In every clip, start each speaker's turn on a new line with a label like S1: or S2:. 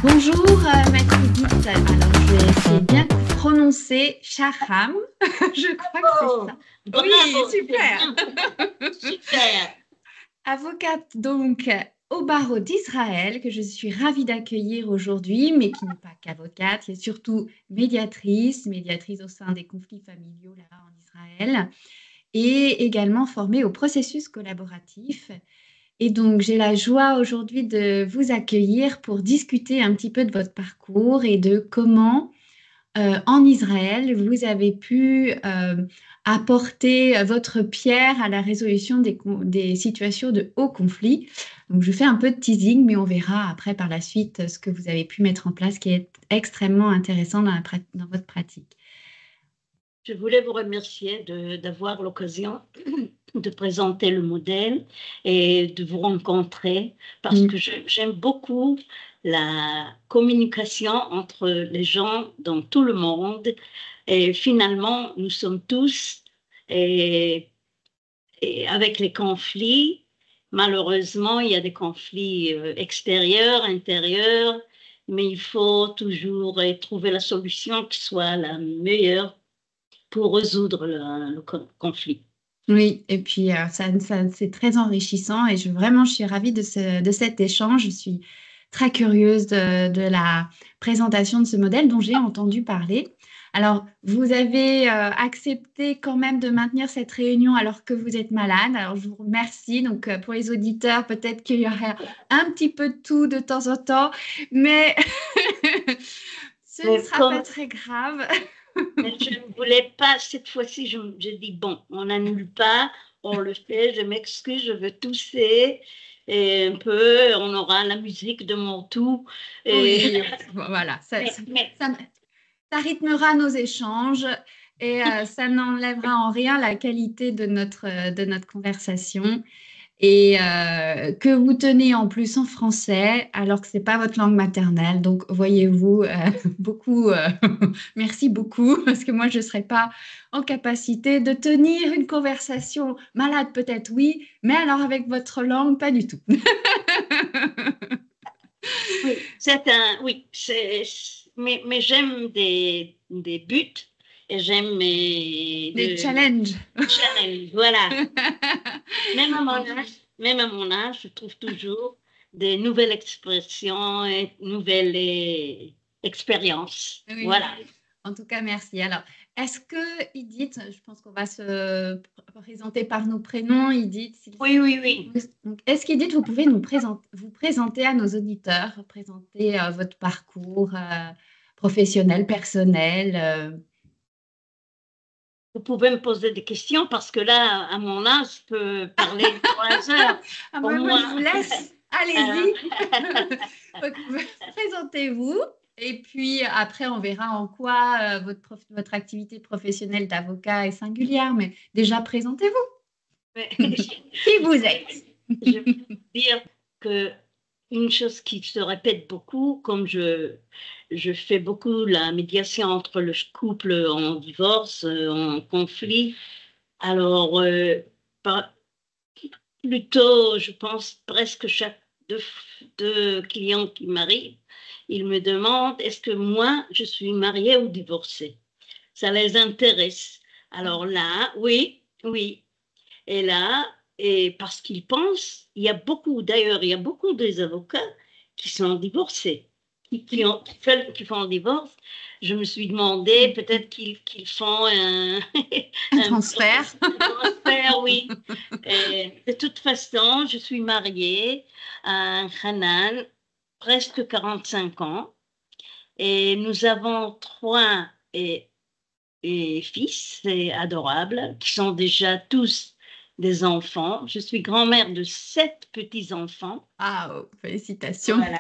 S1: Bonjour, Maître Edith. Alors, je vais essayer bien de prononcer Shahram. Je crois que c'est
S2: Oh,
S1: ça. Oui,
S2: bravo, c'est
S1: super.
S2: bien. Super.
S1: Avocate donc au barreau d'Israël, que je suis ravie d'accueillir aujourd'hui, mais qui n'est pas qu'avocate, qui est surtout médiatrice au sein des conflits familiaux là en Israël, et également formée au processus collaboratif. Et donc, j'ai la joie aujourd'hui de vous accueillir pour discuter un petit peu de votre parcours et de comment, en Israël, vous avez pu apporter votre pierre à la résolution des situations de haut conflit. Donc, je fais un peu de teasing, mais on verra après par la suite ce que vous avez pu mettre en place qui est extrêmement intéressant dans votre pratique.
S2: Je voulais vous remercier d'avoir l'occasion de présenter le modèle et de vous rencontrer parce
S1: Mm.
S2: que j'aime beaucoup la communication entre les gens dans tout le monde. Et finalement, nous sommes tous, et, et avec les conflits, malheureusement, il y a des conflits extérieurs, intérieurs, mais il faut toujours trouver la solution qui soit la meilleure pour résoudre le conflit.
S1: Oui, et puis c'est très enrichissant et vraiment, je suis ravie de cet échange. Je suis très curieuse de la présentation de ce modèle dont j'ai entendu parler. Alors, vous avez accepté quand même de maintenir cette réunion alors que vous êtes malade. Alors, je vous remercie. Donc, pour les auditeurs, peut-être qu'il y aura un petit peu de tout de temps en temps, mais ce ne
S2: Mais
S1: sera pas
S2: comme
S1: très grave.
S2: mais je ne voulais pas, cette fois-ci, j'ai dit, bon, on n'annule pas, on le fait, je m'excuse, je veux tousser, et un peu, on aura la musique de mon tout. Et,
S1: Oui, voilà,
S2: mais
S1: ça, ça rythmera nos échanges et ça n'enlèvera en rien la qualité de notre conversation. Et que vous tenez en plus en français alors que c'est pas votre langue maternelle. Donc, voyez-vous, beaucoup, merci beaucoup parce que moi, je ne serais pas en capacité de tenir une conversation malade, peut-être oui, mais alors avec votre langue, pas du tout.
S2: oui, oui, mais j'aime des buts et j'aime
S1: Des challenges.
S2: challenges, voilà. Même à mon âge, je trouve toujours des nouvelles expressions et nouvelles expériences.
S1: Oui.
S2: Voilà.
S1: En tout cas, merci. Alors, est-ce que Edith, je pense qu'on va se présenter par nos prénoms, Edith,
S2: Oui,
S1: Sylvie.
S2: oui, oui.
S1: Donc, est-ce qu'Edith, vous pouvez vous présenter à nos auditeurs, présenter votre parcours professionnel, personnel.
S2: Vous pouvez me poser des questions parce que là, à mon âge, je peux parler 3 heures.
S1: Ah,
S2: Au
S1: moi,
S2: moins.
S1: je vous laisse.
S2: Euh,
S1: Allez-y. Donc, présentez-vous. Et puis après, on verra en quoi votre activité professionnelle d'avocat est singulière. Mais déjà, présentez-vous. Qui vous êtes?
S2: je veux dire que une chose qui se répète beaucoup, comme je fais beaucoup la médiation entre le couple en divorce, en conflit, alors plutôt, je pense presque chaque deux clients qui m'arrivent, ils me demandent est-ce que moi, je suis mariée ou divorcée? Ça les intéresse. Alors là, oui, oui. Et là, et parce qu'ils pensent, d'ailleurs, il y a beaucoup des avocats qui sont divorcés, qui font un divorce. Je me suis demandé, peut-être qu'ils font
S1: Un
S2: un
S1: transfert.
S2: transfert, oui. Et de toute façon, je suis mariée à un Hanan, presque 45 ans, et nous avons trois fils adorables, qui sont déjà tous des enfants. Je suis grand-mère de 7 petits-enfants.
S1: Ah, oh, félicitations.
S2: Voilà.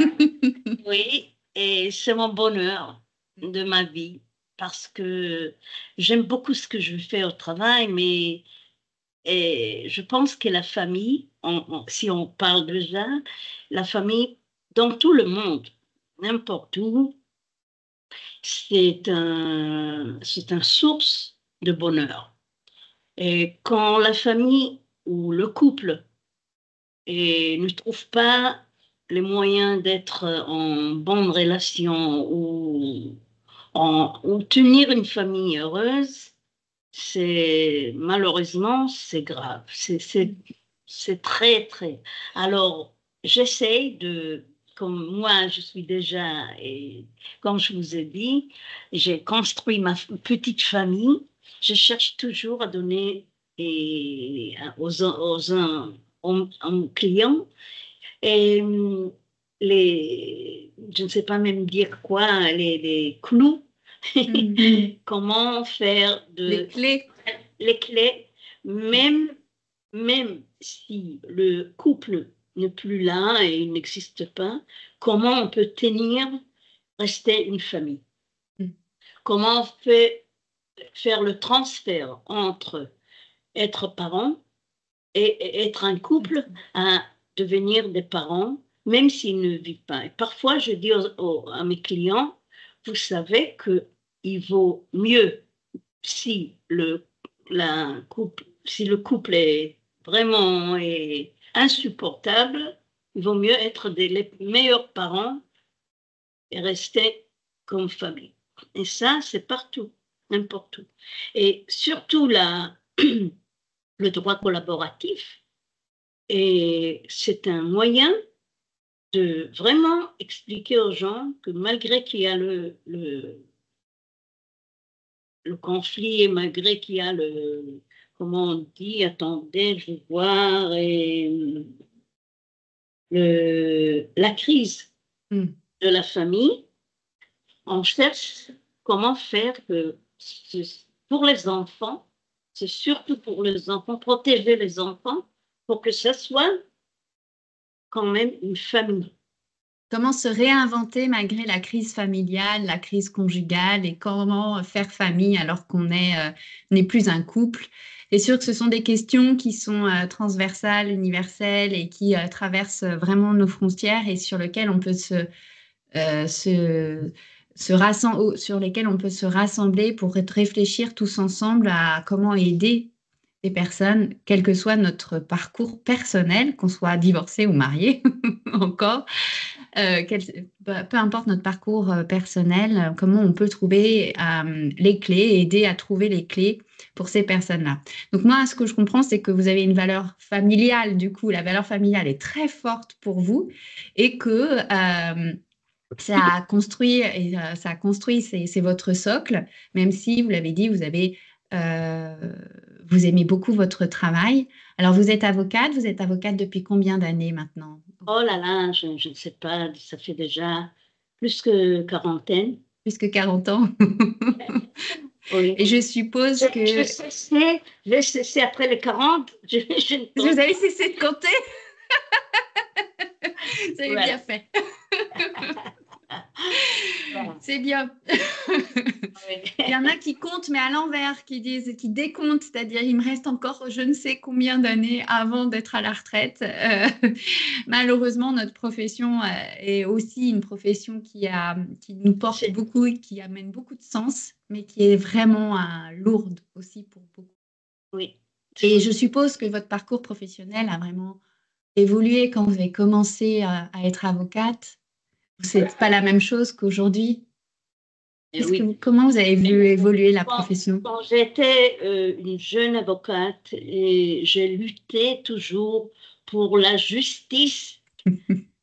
S2: Oui, et c'est mon bonheur de ma vie parce que j'aime beaucoup ce que je fais au travail, mais je pense que la famille, si on parle de ça, la famille dans tout le monde, n'importe où, c'est un source de bonheur. Et quand la famille ou le couple ne trouve pas les moyens d'être en bonne relation ou tenir une famille heureuse, malheureusement, c'est grave. C'est très, très. Alors, j'essaie comme moi, je suis déjà, et comme je vous ai dit, j'ai construit ma petite famille. Je cherche toujours à donner aux clients et je ne sais pas même dire quoi, les clous. Comment faire
S1: Les clés.
S2: les clés, même, même si le couple n'est plus là et il n'existe pas, comment on peut rester une famille? Comment on fait faire le transfert entre être parent et être un couple à devenir des parents, même s'ils ne vivent pas. Et parfois, je dis à mes clients, vous savez qu'il vaut mieux si si le couple est vraiment insupportable, il vaut mieux être les meilleurs parents et rester comme famille. Et ça, c'est partout, n'importe où. Et surtout le droit collaboratif, et c'est un moyen de vraiment expliquer aux gens que malgré qu'il y a le conflit, et malgré qu'il y a comment on dit, attendez, je vais voir, la crise de la famille, on cherche comment faire que pour les enfants, c'est surtout pour les enfants, protéger les enfants pour que ce soit quand même une famille.
S1: Comment se réinventer malgré la crise familiale, la crise conjugale et comment faire famille alors qu'on n'est plus un couple. C'est sûr que ce sont des questions qui sont transversales, universelles et qui traversent vraiment nos frontières et sur lesquelles on peut sur lesquelles on peut se rassembler pour réfléchir tous ensemble à comment aider des personnes, quel que soit notre parcours personnel, qu'on soit divorcé ou marié encore. Peu importe notre parcours personnel, comment on peut trouver les clés, aider à trouver les clés pour ces personnes-là. Donc moi, ce que je comprends, c'est que vous avez une valeur familiale, du coup, la valeur familiale est très forte pour vous et que ça a construit, c'est votre socle, même si, vous l'avez dit, vous aimez beaucoup votre travail. Alors, vous êtes avocate depuis combien d'années maintenant?
S2: Oh là là, je ne sais pas, ça fait déjà plus que quarantaine.
S1: Plus que 40 ans.
S2: Oui.
S1: Et je suppose que...
S2: J'ai cessé après les 40.
S1: Vous avez cessé de compter? Vous avez
S2: Voilà.
S1: bien fait. C'est bien. Il y en a qui comptent, mais à l'envers, qui décomptent, c'est-à-dire il me reste encore je ne sais combien d'années avant d'être à la retraite. Malheureusement, notre profession est aussi une profession qui nous porte beaucoup et qui amène beaucoup de sens, mais qui est vraiment lourde aussi pour beaucoup.
S2: Oui.
S1: Et je suppose que votre parcours professionnel a vraiment évolué quand vous avez commencé à être avocate. C'est pas la même chose qu'aujourd'hui.
S2: Oui.
S1: Comment vous avez vu évoluer la profession?
S2: Quand j'étais une jeune avocate, et j'ai lutté toujours pour la justice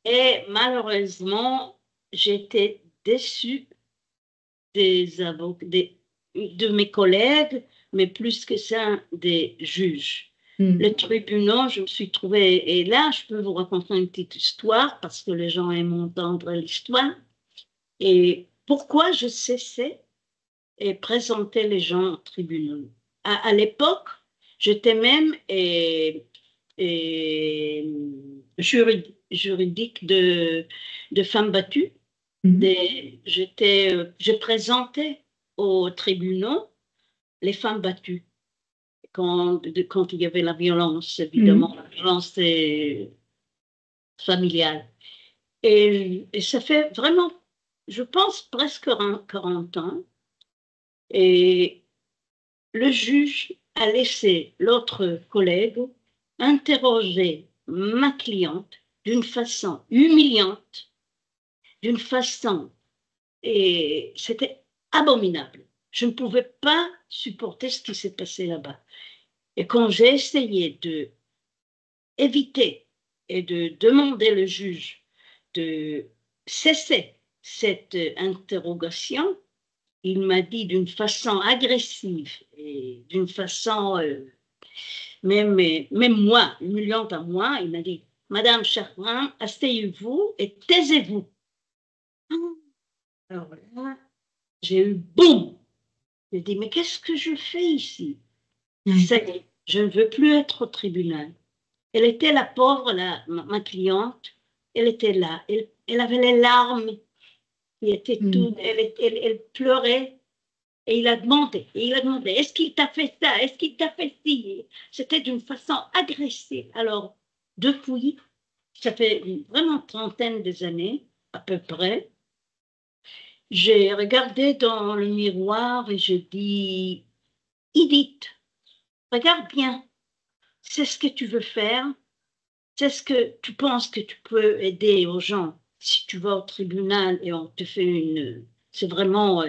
S2: et malheureusement, j'étais déçue de mes collègues, mais plus que ça, des juges. Le tribunal, je me suis trouvée, et là, je peux vous raconter une petite histoire parce que les gens aiment entendre l'histoire. Et pourquoi je cessais et présenter les gens au tribunal. À l'époque, j'étais même juridique de femmes battues. Je présentais aux tribunaux les femmes battues quand il y avait la violence, évidemment, la violence familiale. Et ça fait vraiment, je pense, presque 40 ans. Et le juge a laissé l'autre collègue interroger ma cliente d'une façon humiliante, d'une façon, et c'était abominable. Je ne pouvais pas supporter ce qui s'est passé là-bas. Et quand j'ai essayé de éviter et de demander le juge de cesser cette interrogation, il m'a dit d'une façon agressive et d'une façon, même moi, humiliante à moi, il m'a dit, Madame Chartrand, asseyez-vous et taisez-vous. Alors là, j'ai eu boum. J'ai dit, mais qu'est-ce que je fais ici? Ça y est, je ne veux plus être au tribunal. Elle était la pauvre, ma cliente, elle était là, elle avait les larmes qui étaient toutes, elle pleurait. Et il a demandé, est-ce qu'il t'a fait ça? Est-ce qu'il t'a fait ci? C'était d'une façon agressive. Alors, depuis, ça fait vraiment une trentaine d'années, à peu près, j'ai regardé dans le miroir et je dis, Edith, regarde bien, c'est ce que tu veux faire, c'est ce que tu penses que tu peux aider aux gens. Si tu vas au tribunal et on te fait c'est vraiment,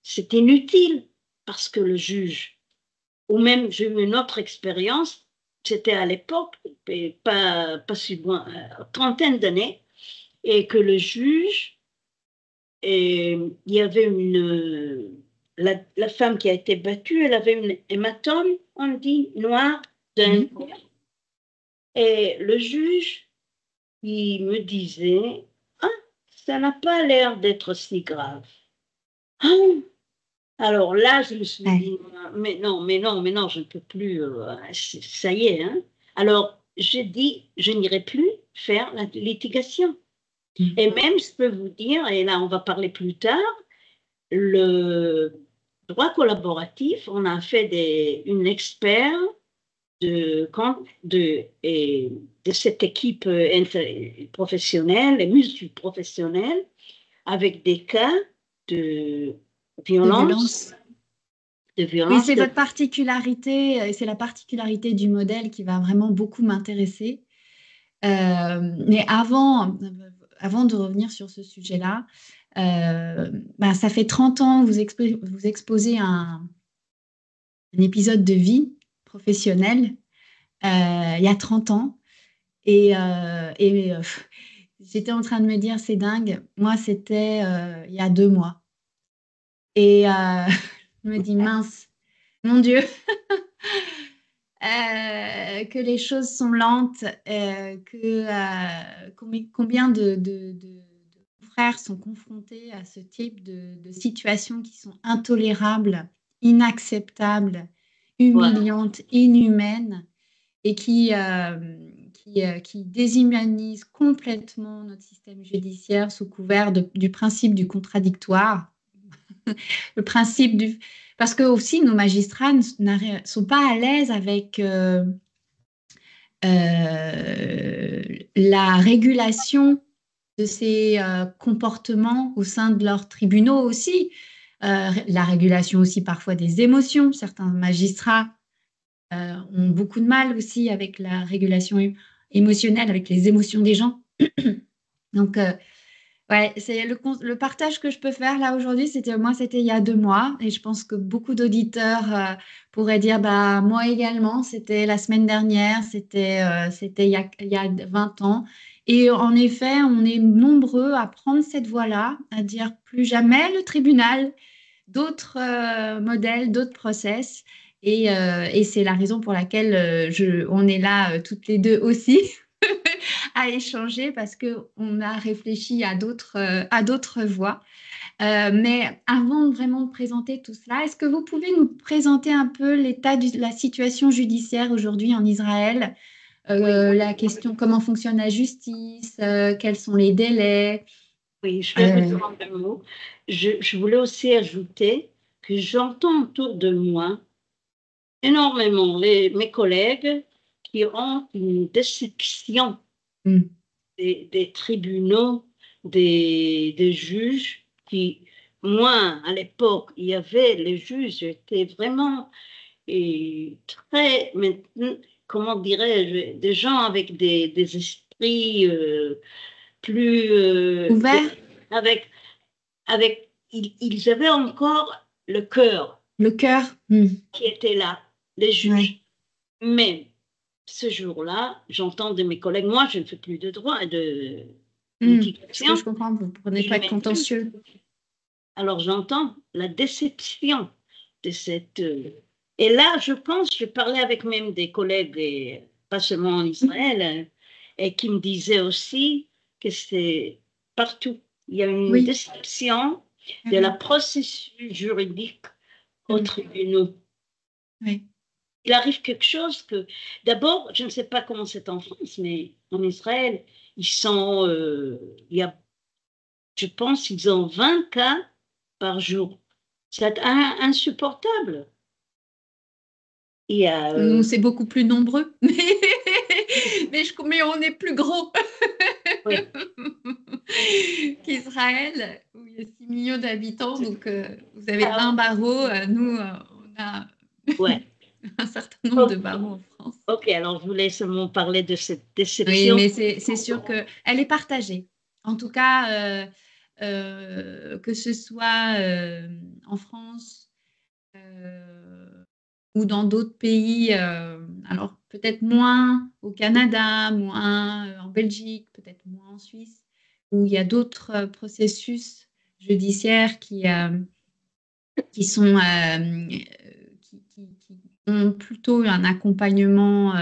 S2: c'est inutile parce que le juge, ou même j'ai eu une autre expérience, c'était à l'époque, pas si loin, trentaine d'années, et que le juge, et il y avait la femme qui a été battue, elle avait une hématome, on dit, noire, et le juge, il me disait, ah, ça n'a pas l'air d'être si grave. Ah, alors là, je me suis dit, mais non, je ne peux plus, ça y est. Hein. Alors, j'ai dit, je n'irai plus faire la litigation. Et même, je peux vous dire, et là, on va parler plus tard, le droit collaboratif, on a fait une expert de cette équipe professionnelle et multiprofessionnelle avec des cas de violence.
S1: Oui, c'est votre particularité, et c'est la particularité du modèle qui va vraiment beaucoup m'intéresser. Mais avant de revenir sur ce sujet-là, ça fait 30 ans que vous exposez un épisode de vie professionnelle il y a 30 ans. Et j'étais en train de me dire, c'est dingue, moi c'était il y a 2 mois. Et je me dis, mince, mon Dieu, que les choses sont lentes, combien de frères sont confrontés à ce type de situations qui sont intolérables, inacceptables, humiliantes, inhumaines, et qui déshumanisent complètement notre système judiciaire sous couvert du principe du contradictoire. Le principe du... Parce que aussi, nos magistrats ne sont pas à l'aise avec la régulation de ces comportements au sein de leurs tribunaux aussi. La régulation aussi parfois des émotions. Certains magistrats ont beaucoup de mal aussi avec la régulation émotionnelle, avec les émotions des gens. Donc, ouais, c'est le partage que je peux faire là aujourd'hui, c'était il y a 2 mois, et je pense que beaucoup d'auditeurs pourraient dire, bah moi également, c'était la semaine dernière, c'était il y a 20 ans. Et en effet, on est nombreux à prendre cette voie-là, à dire plus jamais le tribunal, d'autres modèles, d'autres process. Et c'est la raison pour laquelle on est là toutes les deux aussi à échanger, parce qu'on a réfléchi à d'autres voies. Mais avant vraiment de présenter tout cela, est-ce que vous pouvez nous présenter un peu l'état de la situation judiciaire aujourd'hui en Israël? La question, comment fonctionne la justice, quels sont les délais?
S2: Oui, je vais vous dire un mot. Je voulais aussi ajouter que j'entends autour de moi énormément mes collègues qui ont une déception des tribunaux, des juges qui, moi, à l'époque, il y avait les juges étaient vraiment très, comment dirais-je, des gens avec des esprit plus
S1: Ouvert,
S2: avec ils avaient encore le cœur
S1: le cœur.
S2: qui était là, les
S1: Ouais.
S2: juges. Mais ce jour-là, j'entends de mes collègues, moi je ne fais plus de droit, de
S1: Ce que je
S2: litigation,
S1: comprends, vous ne prenez
S2: je
S1: pas de
S2: n'aimais plus.
S1: contentieux.
S2: Alors j'entends la déception de cette... Et là, je pense, je parlais avec même des collègues, pas seulement en Israël, et qui me disaient aussi que c'est partout. Il y a une
S1: Oui,
S2: déception de la
S1: carrément.
S2: processus juridique aux
S1: Mm.
S2: tribunaux.
S1: Oui.
S2: Il arrive quelque chose que, d'abord, je ne sais pas comment c'est en France, mais en Israël, ils sont, il y a, je pense, ils ont 20 cas par jour. C'est insupportable. Il y a,
S1: Nous, c'est beaucoup plus nombreux, mais on est plus gros
S2: oui,
S1: qu'Israël, où il y a 6 millions d'habitants. Donc, vous avez
S2: ah,
S1: 20 barreaux. Nous, on a
S2: ouais.
S1: un certain nombre de
S2: Ok,
S1: barreaux en France.
S2: ok, alors je voulais seulement parler de cette
S1: Oui,
S2: déception.
S1: mais c'est sûr qu'elle est partagée. En tout cas, que ce soit en France ou dans d'autres pays, alors peut-être moins au Canada, moins en Belgique, peut-être moins en Suisse, où il y a d'autres processus judiciaires qui sont qui ont plutôt un accompagnement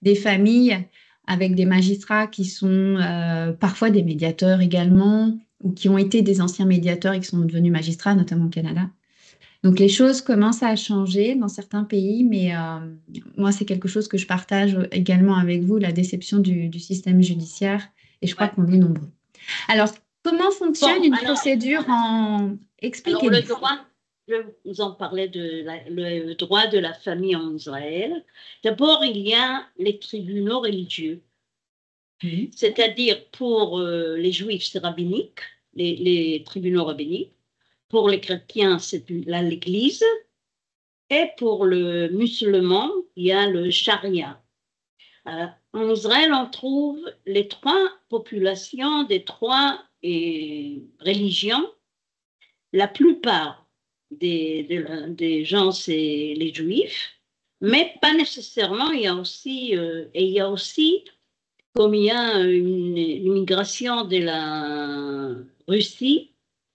S1: des familles avec des magistrats qui sont parfois des médiateurs également ou qui ont été des anciens médiateurs et qui sont devenus magistrats, notamment au Canada. Donc les choses commencent à changer dans certains pays, mais moi c'est quelque chose que je partage également avec vous, la déception du système judiciaire, et je crois
S2: Ouais.
S1: qu'on est nombreux. Alors, comment
S2: Bon,
S1: fonctionne une procédure en...
S2: alors le
S1: Expliquez-nous.
S2: droit, je vous en parlais le droit de la famille en Israël. D'abord, il y a les tribunaux religieux.
S1: Oui.
S2: C'est-à-dire pour les juifs, c'est rabbinique, les tribunaux rabbiniques. Pour les chrétiens, c'est l'Église. Et pour le musulman, il y a le charia. En Israël, on trouve les trois populations des trois religions. La plupart des gens, c'est les juifs, mais pas nécessairement. Il y a aussi comme il y a une immigration de la Russie,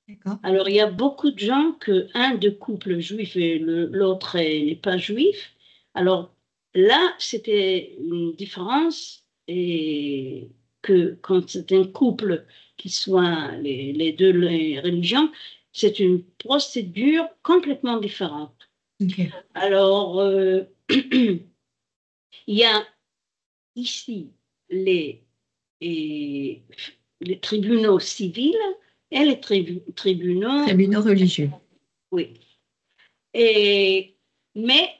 S1: D'accord.
S2: alors il y a beaucoup de gens que un de couple juif et l'autre n'est pas juif. Alors là, c'était une différence et que quand c'est un couple qui soit les deux les religions, c'est une procédure complètement différente.
S1: Ok.
S2: Alors, il y a ici les, et les tribunaux civils et les tribunaux,
S1: Tribunaux religieux.
S2: oui. Et, mais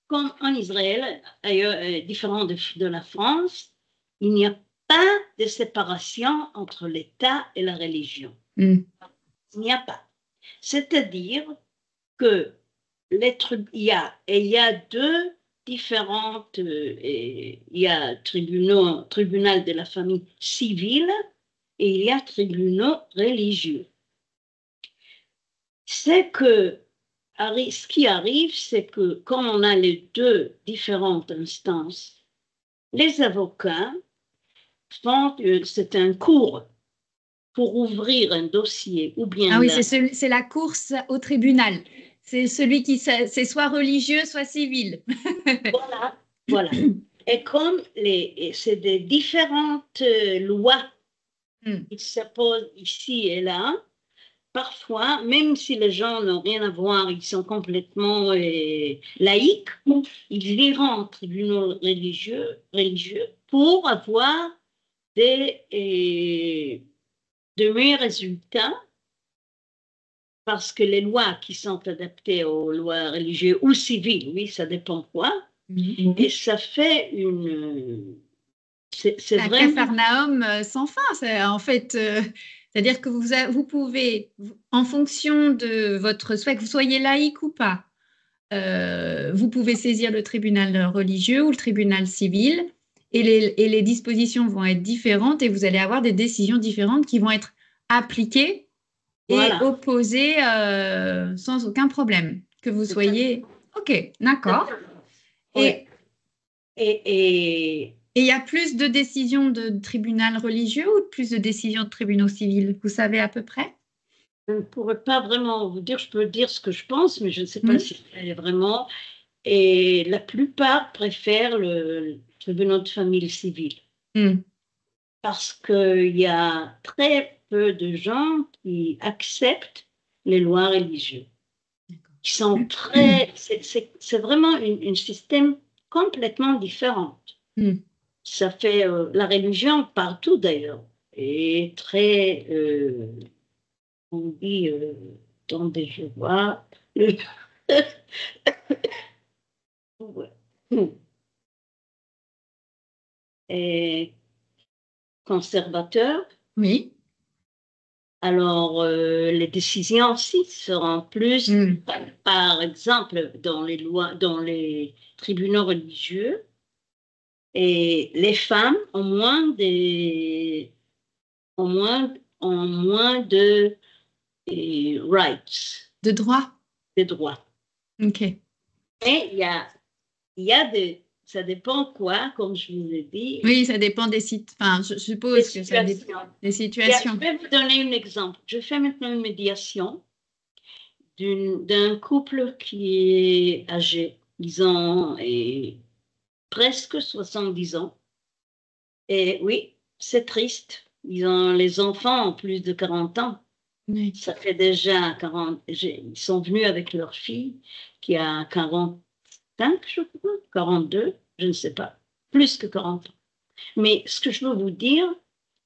S2: comme en Israël, ailleurs, différent de la France, il n'y a pas de séparation entre l'État et la religion.
S1: Mm.
S2: Il n'y a pas. C'est-à-dire que il y a deux différentes, il y a tribunal de la famille civile et il y a tribunaux religieux. C'est que ce qui arrive, c'est que comme on a les deux différentes instances, les avocats font, c'est un cours pour ouvrir un dossier ou
S1: Ah
S2: bien
S1: oui,
S2: là.
S1: c'est la course au tribunal. C'est celui qui, c'est soit religieux, soit civil.
S2: Voilà, voilà. Et comme c'est des différentes lois
S1: Mm.
S2: qui se posent ici et là, parfois, même si les gens n'ont rien à voir, ils sont complètement laïcs, ils iront au tribunal religieux pour avoir de meilleurs résultats parce que les lois qui sont adaptées aux lois religieuses ou civiles, oui, ça dépend quoi, et ça fait c'est
S1: Un
S2: vraiment,
S1: capharnaüm sans fin. En fait, c'est-à-dire que vous pouvez, en fonction de votre souhait, que vous soyez laïque ou pas, vous pouvez saisir le tribunal religieux ou le tribunal civil et les dispositions vont être différentes et vous allez avoir des décisions différentes qui vont être appliquées et
S2: Voilà.
S1: opposées sans aucun problème. Que vous soyez... OK, d'accord.
S2: Ouais.
S1: Et
S2: Et
S1: il y a plus de décisions de tribunal religieux ou plus de décisions de tribunaux civils? Vous savez à peu près?
S2: je ne pourrais pas vraiment vous dire, je peux dire ce que je pense, mais je ne sais pas
S1: Hmm.
S2: si c'est vraiment. Et la plupart préfèrent le tribunal de famille civil
S1: Hmm.
S2: parce qu'il y a très peu de gens qui acceptent les lois religieuses. Qui sont très, c'est vraiment un système complètement différent.
S1: Hmm.
S2: Ça fait la religion partout d'ailleurs est très, on dit, attendez, je vois, le- est conservateur.
S1: Oui.
S2: Alors, les décisions aussi seront plus,
S1: Hmm.
S2: par exemple, dans les lois, dans les tribunaux religieux, et les femmes ont moins, ont moins de rights,
S1: De droit?
S2: de droits.
S1: OK.
S2: Mais il y a des, ça dépend quoi, comme je vous ai dit,
S1: Oui, ça dépend des sites. Enfin, je
S2: des
S1: suppose que ça dépend
S2: situations.
S1: des
S2: Je
S1: situations.
S2: vais vous donner un exemple. Je fais maintenant une médiation d'un couple qui est âgé, disons, et presque 70 ans. Et oui, c'est triste. Les enfants ont plus de 40 ans.
S1: Oui.
S2: Ça fait déjà 40, ils sont venus avec leur fille qui a 45, je crois, 42, je ne sais pas, plus que 40 ans. Mais ce que je veux vous dire,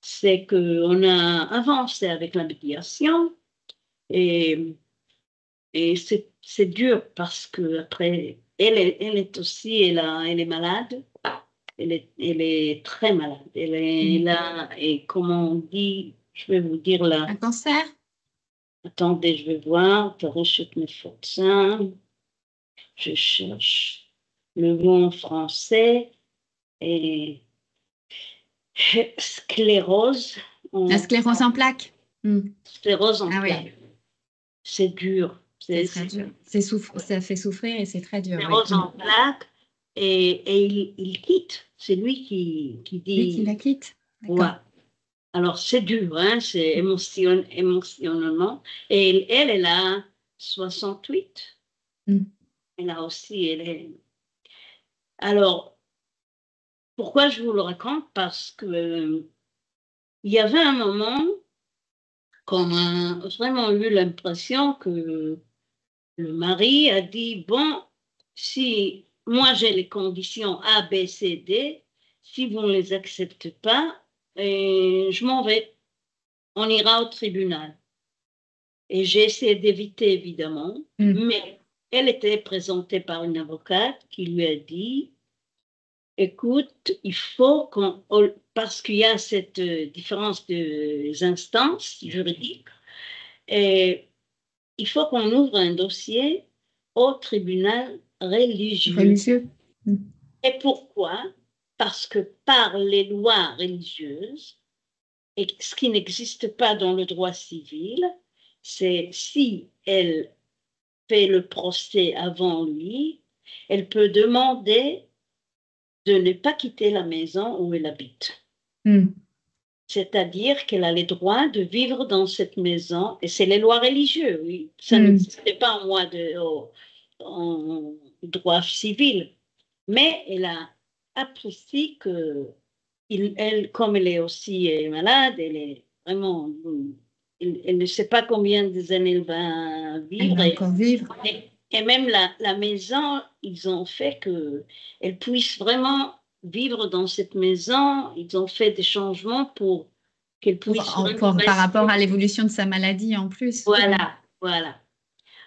S2: c'est qu'on a avancé avec la médiation et, et c'est dur parce que après, elle est aussi, elle est malade, elle est très malade. Elle est
S1: Hmm.
S2: là et comment on dit, je vais vous dire là.
S1: Un cancer?
S2: Attendez, je vais voir. Berechut Mefortzin. Je cherche le mot en français. Et sclérose.
S1: La sclérose en plaques? Hmm.
S2: Sclérose en
S1: Ah oui,
S2: plaques. C'est dur.
S1: c'est très dur. Ça fait souffrir et c'est très dur, oui.
S2: Sclérose
S1: Hmm.
S2: en plaques. Et il quitte. C'est lui qui
S1: Lui qui la
S2: dit.
S1: quitte?
S2: Ouais.
S1: D'accord.
S2: Alors, c'est dur, hein, c'est émotionnellement. Et elle a 68.
S1: Hmm.
S2: Elle a aussi, elle est. Alors, pourquoi je vous le raconte? Parce que il y avait un moment qu'on a vraiment eu l'impression que le mari a dit, bon, si moi j'ai les conditions A, B, C, D, si vous ne les acceptez pas, je m'en vais, on ira au tribunal. Et j'ai essayé d'éviter, évidemment,
S1: Hmm.
S2: mais elle était présentée par une avocate qui lui a dit, écoute, il faut qu'on, parce qu'il y a cette différence des instances juridiques, et il faut qu'on ouvre un dossier au tribunal religieux.
S1: Religieux? Hmm.
S2: Et pourquoi? Parce que par les lois religieuses, et ce qui n'existe pas dans le droit civil, c'est si elle fait le procès avant lui, elle peut demander de ne pas quitter la maison où elle habite.
S1: Hmm.
S2: C'est-à-dire qu'elle a les droits de vivre dans cette maison, et c'est les lois religieuses, oui. Ça
S1: Hmm.
S2: n'existait pas en droit civil. Mais elle a apprécié que, elle, comme elle est aussi malade, elle est vraiment, elle ne sait pas combien de années elle va
S1: Elle
S2: vivre.
S1: va encore vivre.
S2: Et même la maison, ils ont fait qu'elle puisse vraiment vivre dans cette maison. Ils ont fait des changements pour qu'elle puisse vraiment
S1: Par rapport
S2: rester.
S1: à l'évolution de sa maladie en plus. Hmm.
S2: Voilà, voilà.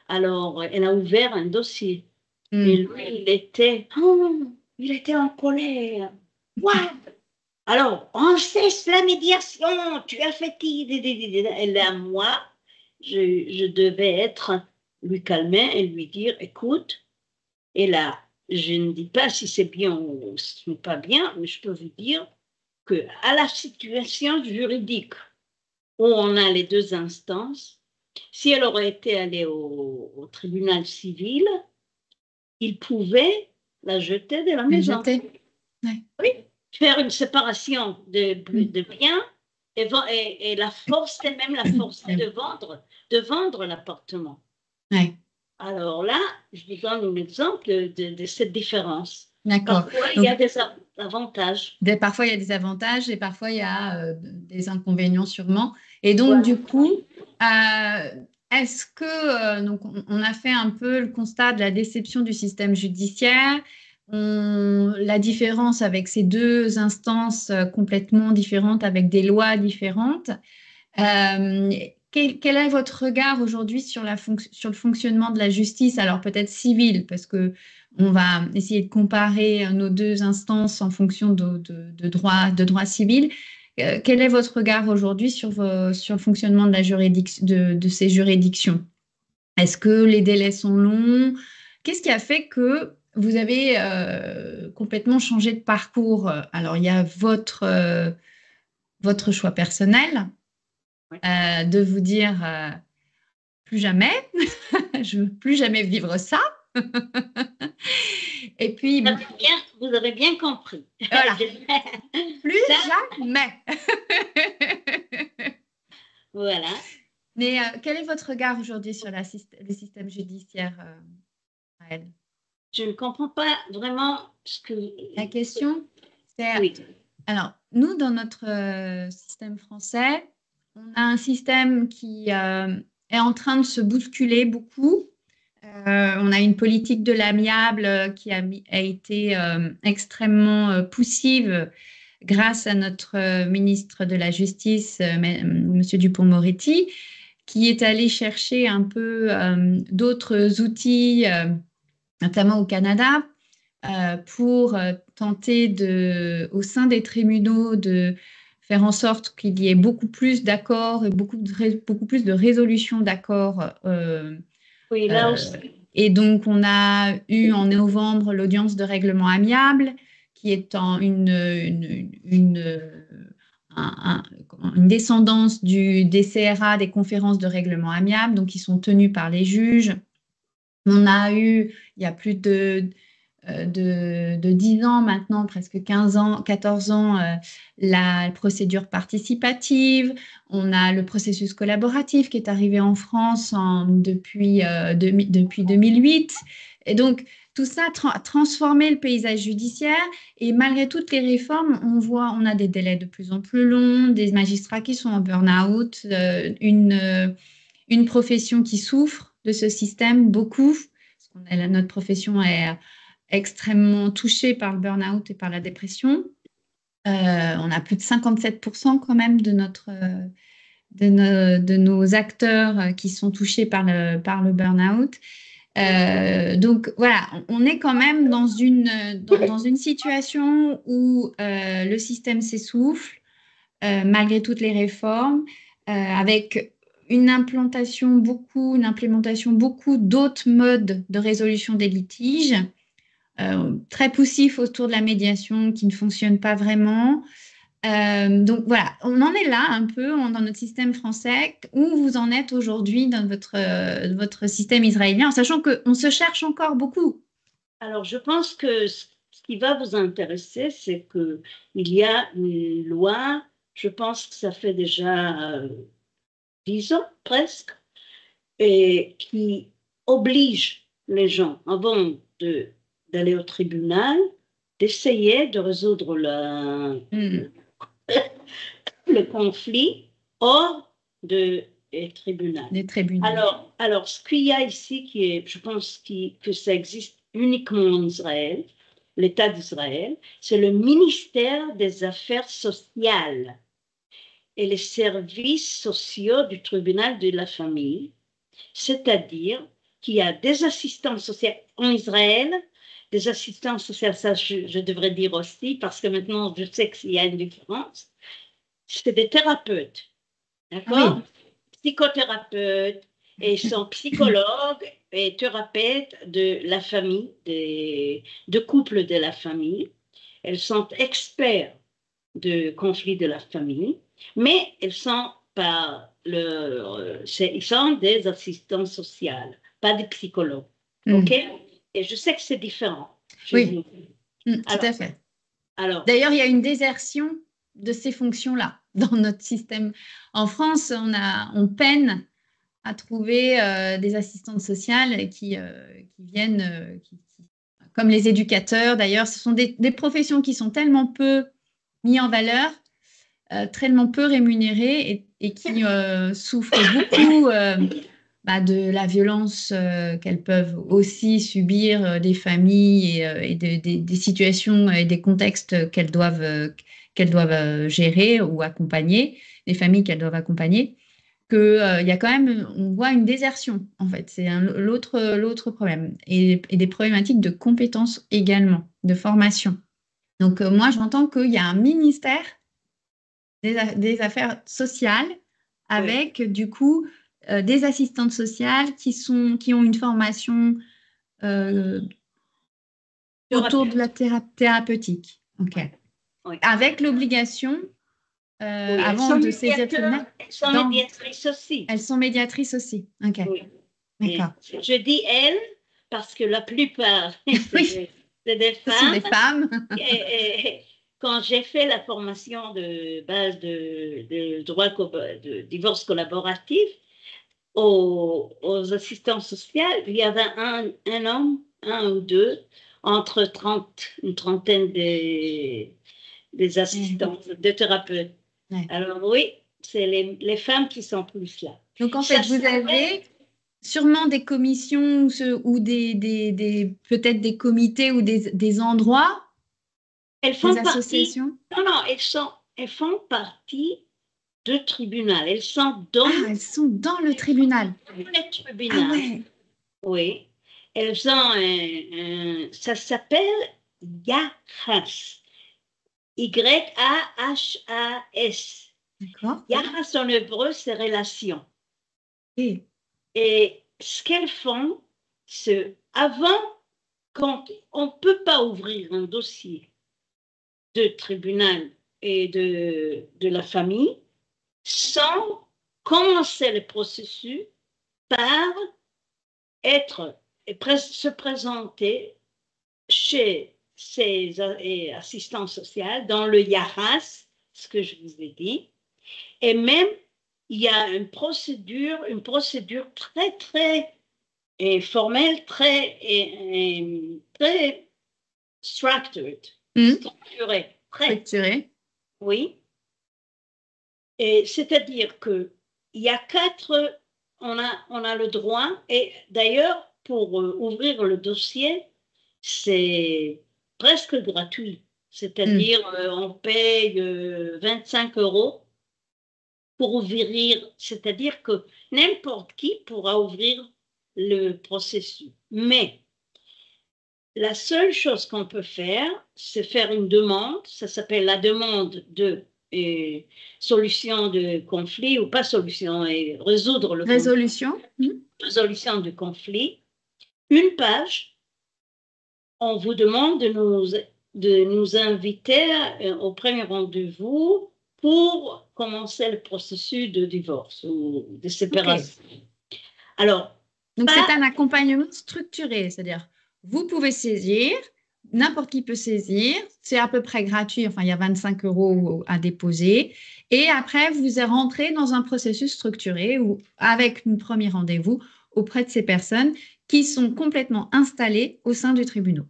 S2: Alors, elle a ouvert un dossier. Et
S1: Hmm.
S2: lui, il était en colère. What? Alors, on cesse la médiation. Tu as fait. Et là, moi, je devais lui calmer et lui dire, écoute, et là, je ne dis pas si c'est bien ou si ce n'est pas bien, mais je peux vous dire que à la situation juridique où on a les deux instances, si elle aurait été allée au tribunal civil, il pouvait la jeter de la
S1: Le
S2: maison.
S1: jeter. Ouais.
S2: Oui, faire une séparation de biens et la force, c'est même la force de vendre l'appartement.
S1: Ouais.
S2: Alors là, je vous donne un exemple de cette différence.
S1: D'accord.
S2: Parfois, il y a des avantages.
S1: Parfois, il y a des avantages et parfois, il y a des inconvénients sûrement. Et donc,
S2: Voilà.
S1: du coup, est-ce que, donc, on a fait un peu le constat de la déception du système judiciaire, la différence avec ces deux instances complètement différentes, avec des lois différentes. Quel est votre regard aujourd'hui sur sur le fonctionnement de la justice, alors peut-être civile, parce que on va essayer de comparer nos deux instances en fonction de droit civil. Quel est votre regard aujourd'hui sur le fonctionnement de ces juridictions? Est-ce que les délais sont longs? Qu'est-ce qui a fait que vous avez complètement changé de parcours? Alors, il y a votre choix personnel de vous dire plus jamais, je veux plus jamais vivre ça. Et puis,
S2: vous avez bien compris.
S1: Voilà. Plus jamais.
S2: Voilà.
S1: Mais quel est votre regard aujourd'hui sur le système judiciaire, Raël?
S2: Je ne comprends pas vraiment ce que...
S1: La question, c'est...
S2: Oui.
S1: Alors, nous, dans notre système français, on a un système qui est en train de se bousculer beaucoup. On a une politique de l'amiable qui a été extrêmement poussive grâce à notre ministre de la Justice, Monsieur Dupond-Moretti, qui est allé chercher un peu d'autres outils, notamment au Canada, pour tenter au sein des tribunaux de faire en sorte qu'il y ait beaucoup plus d'accords et beaucoup plus de résolutions d'accords.
S2: Oui, là aussi.
S1: Et donc, on a eu en novembre l'audience de règlement amiable, qui est une descendance des CRA, des conférences de règlement amiable, donc qui sont tenues par les juges. On a eu, il y a plus de 10 ans maintenant, presque 15 ans, 14 ans, la procédure participative. On a le processus collaboratif qui est arrivé en France depuis 2008. Et donc, tout ça a transformé le paysage judiciaire. Et malgré toutes les réformes, on a des délais de plus en plus longs, des magistrats qui sont en burn-out, une profession qui souffre de ce système, beaucoup. Notre profession est extrêmement touchée par le burn-out et par la dépression. On a plus de 57% quand même de nos acteurs qui sont touchés par le burn-out. Donc voilà, on est quand même dans une situation où le système s'essouffle malgré toutes les réformes, avec une implémentation beaucoup d'autres modes de résolution des litiges, très poussif autour de la médiation qui ne fonctionne pas vraiment. Donc voilà, on en est là un peu dans notre système français. Où vous en êtes aujourd'hui dans votre système israélien, en sachant qu'on se cherche encore beaucoup?
S2: Alors, je pense que ce qui va vous intéresser, c'est qu'il y a une loi, je pense que ça fait déjà 10 ans presque, et qui oblige les gens, avant d'aller au tribunal, d'essayer de résoudre le conflit hors des tribunaux. Alors, ce qu'il y a ici, je pense que ça existe uniquement en Israël, l'État d'Israël, c'est le ministère des Affaires sociales et les services sociaux du tribunal de la famille, c'est-à-dire qu'il y a des assistants sociaux en Israël, des assistants sociaux, ça je devrais dire aussi, parce que maintenant je sais qu'il y a une différence, c'est des thérapeutes, d'accord? Oui. Psychothérapeutes, Et ils sont psychologues et thérapeutes de la famille, de couples de la famille. Elles sont experts de conflits de la famille, mais elles sont pas ils sont des assistants sociaux, pas des psychologues. OK? Et je sais que c'est différent.
S1: Oui, tout
S2: Alors,
S1: à fait.
S2: alors,
S1: D'ailleurs, il y a une désertion de ces fonctions-là dans notre système. En France, on peine à trouver des assistantes sociales qui viennent, comme les éducateurs d'ailleurs. Ce sont des professions qui sont tellement peu mises en valeur, tellement peu rémunérées et qui souffrent beaucoup de la violence qu'elles peuvent aussi subir des familles et des situations et des contextes qu'elles doivent gérer ou accompagner, des familles qu'elles doivent accompagner, qu'il y a quand même, on voit une désertion en fait. C'est l'autre problème. Et des problématiques de compétences également, de formation. Donc moi, j'entends qu'il y a un ministère des affaires sociales avec du coup des assistantes sociales qui ont une formation euh, autour de la thérapeutique. OK.
S2: oui.
S1: Avec l'obligation, avant de saisir le tribunal,
S2: elles sont médiatrices aussi.
S1: Elles sont médiatrices aussi. OK.
S2: Oui.
S1: D'accord.
S2: Je dis elles parce que la plupart, c'est des femmes.
S1: Ce sont des femmes.
S2: et quand j'ai fait la formation de base de droit de divorce collaboratif aux assistants sociaux, il y avait un homme, un ou deux, entre 30, une trentaine des assistants, des thérapeutes. Ouais. Alors oui, c'est les femmes qui sont plus là.
S1: Donc en fait, vous avez sûrement des commissions ou peut-être des comités ou des endroits,
S2: elles font
S1: des associations.
S2: Non, elles font partie de tribunal. Elles sont dans
S1: le tribunal.
S2: Le tribunal.
S1: Ah ouais.
S2: Oui. Elles ont ça s'appelle YAHAS. YAHAS.
S1: D'accord.
S2: YAHAS en hébreu, c'est relation.
S1: Et
S2: ce qu'elles font, c'est avant, quand on ne peut pas ouvrir un dossier de tribunal et de la famille sans commencer le processus par se présenter chez ces assistants sociaux dans le YAHAS, ce que je vous ai dit, et même il y a une procédure très, très formelle, très structured, structurée.
S1: Structurée.
S2: Oui. Et c'est-à-dire qu'il y a on a le droit, et d'ailleurs, pour ouvrir le dossier, c'est presque gratuit. C'est-à-dire, on paye 25 € pour ouvrir, c'est-à-dire que n'importe qui pourra ouvrir le processus. Mais la seule chose qu'on peut faire, c'est faire une demande, ça s'appelle la demande de solution de conflit, ou pas solution, et résoudre le
S1: résolution.
S2: Résolution du conflit. Une page, on vous demande de nous inviter au premier rendez-vous pour commencer le processus de divorce ou de séparation. Okay. Alors,
S1: donc c'est un accompagnement structuré, c'est-à-dire vous pouvez saisir, n'importe qui peut saisir, c'est à peu près gratuit, enfin il y a 25 € à déposer, et après vous rentrez dans un processus structuré ou avec un premier rendez-vous auprès de ces personnes qui sont complètement installées au sein du tribunal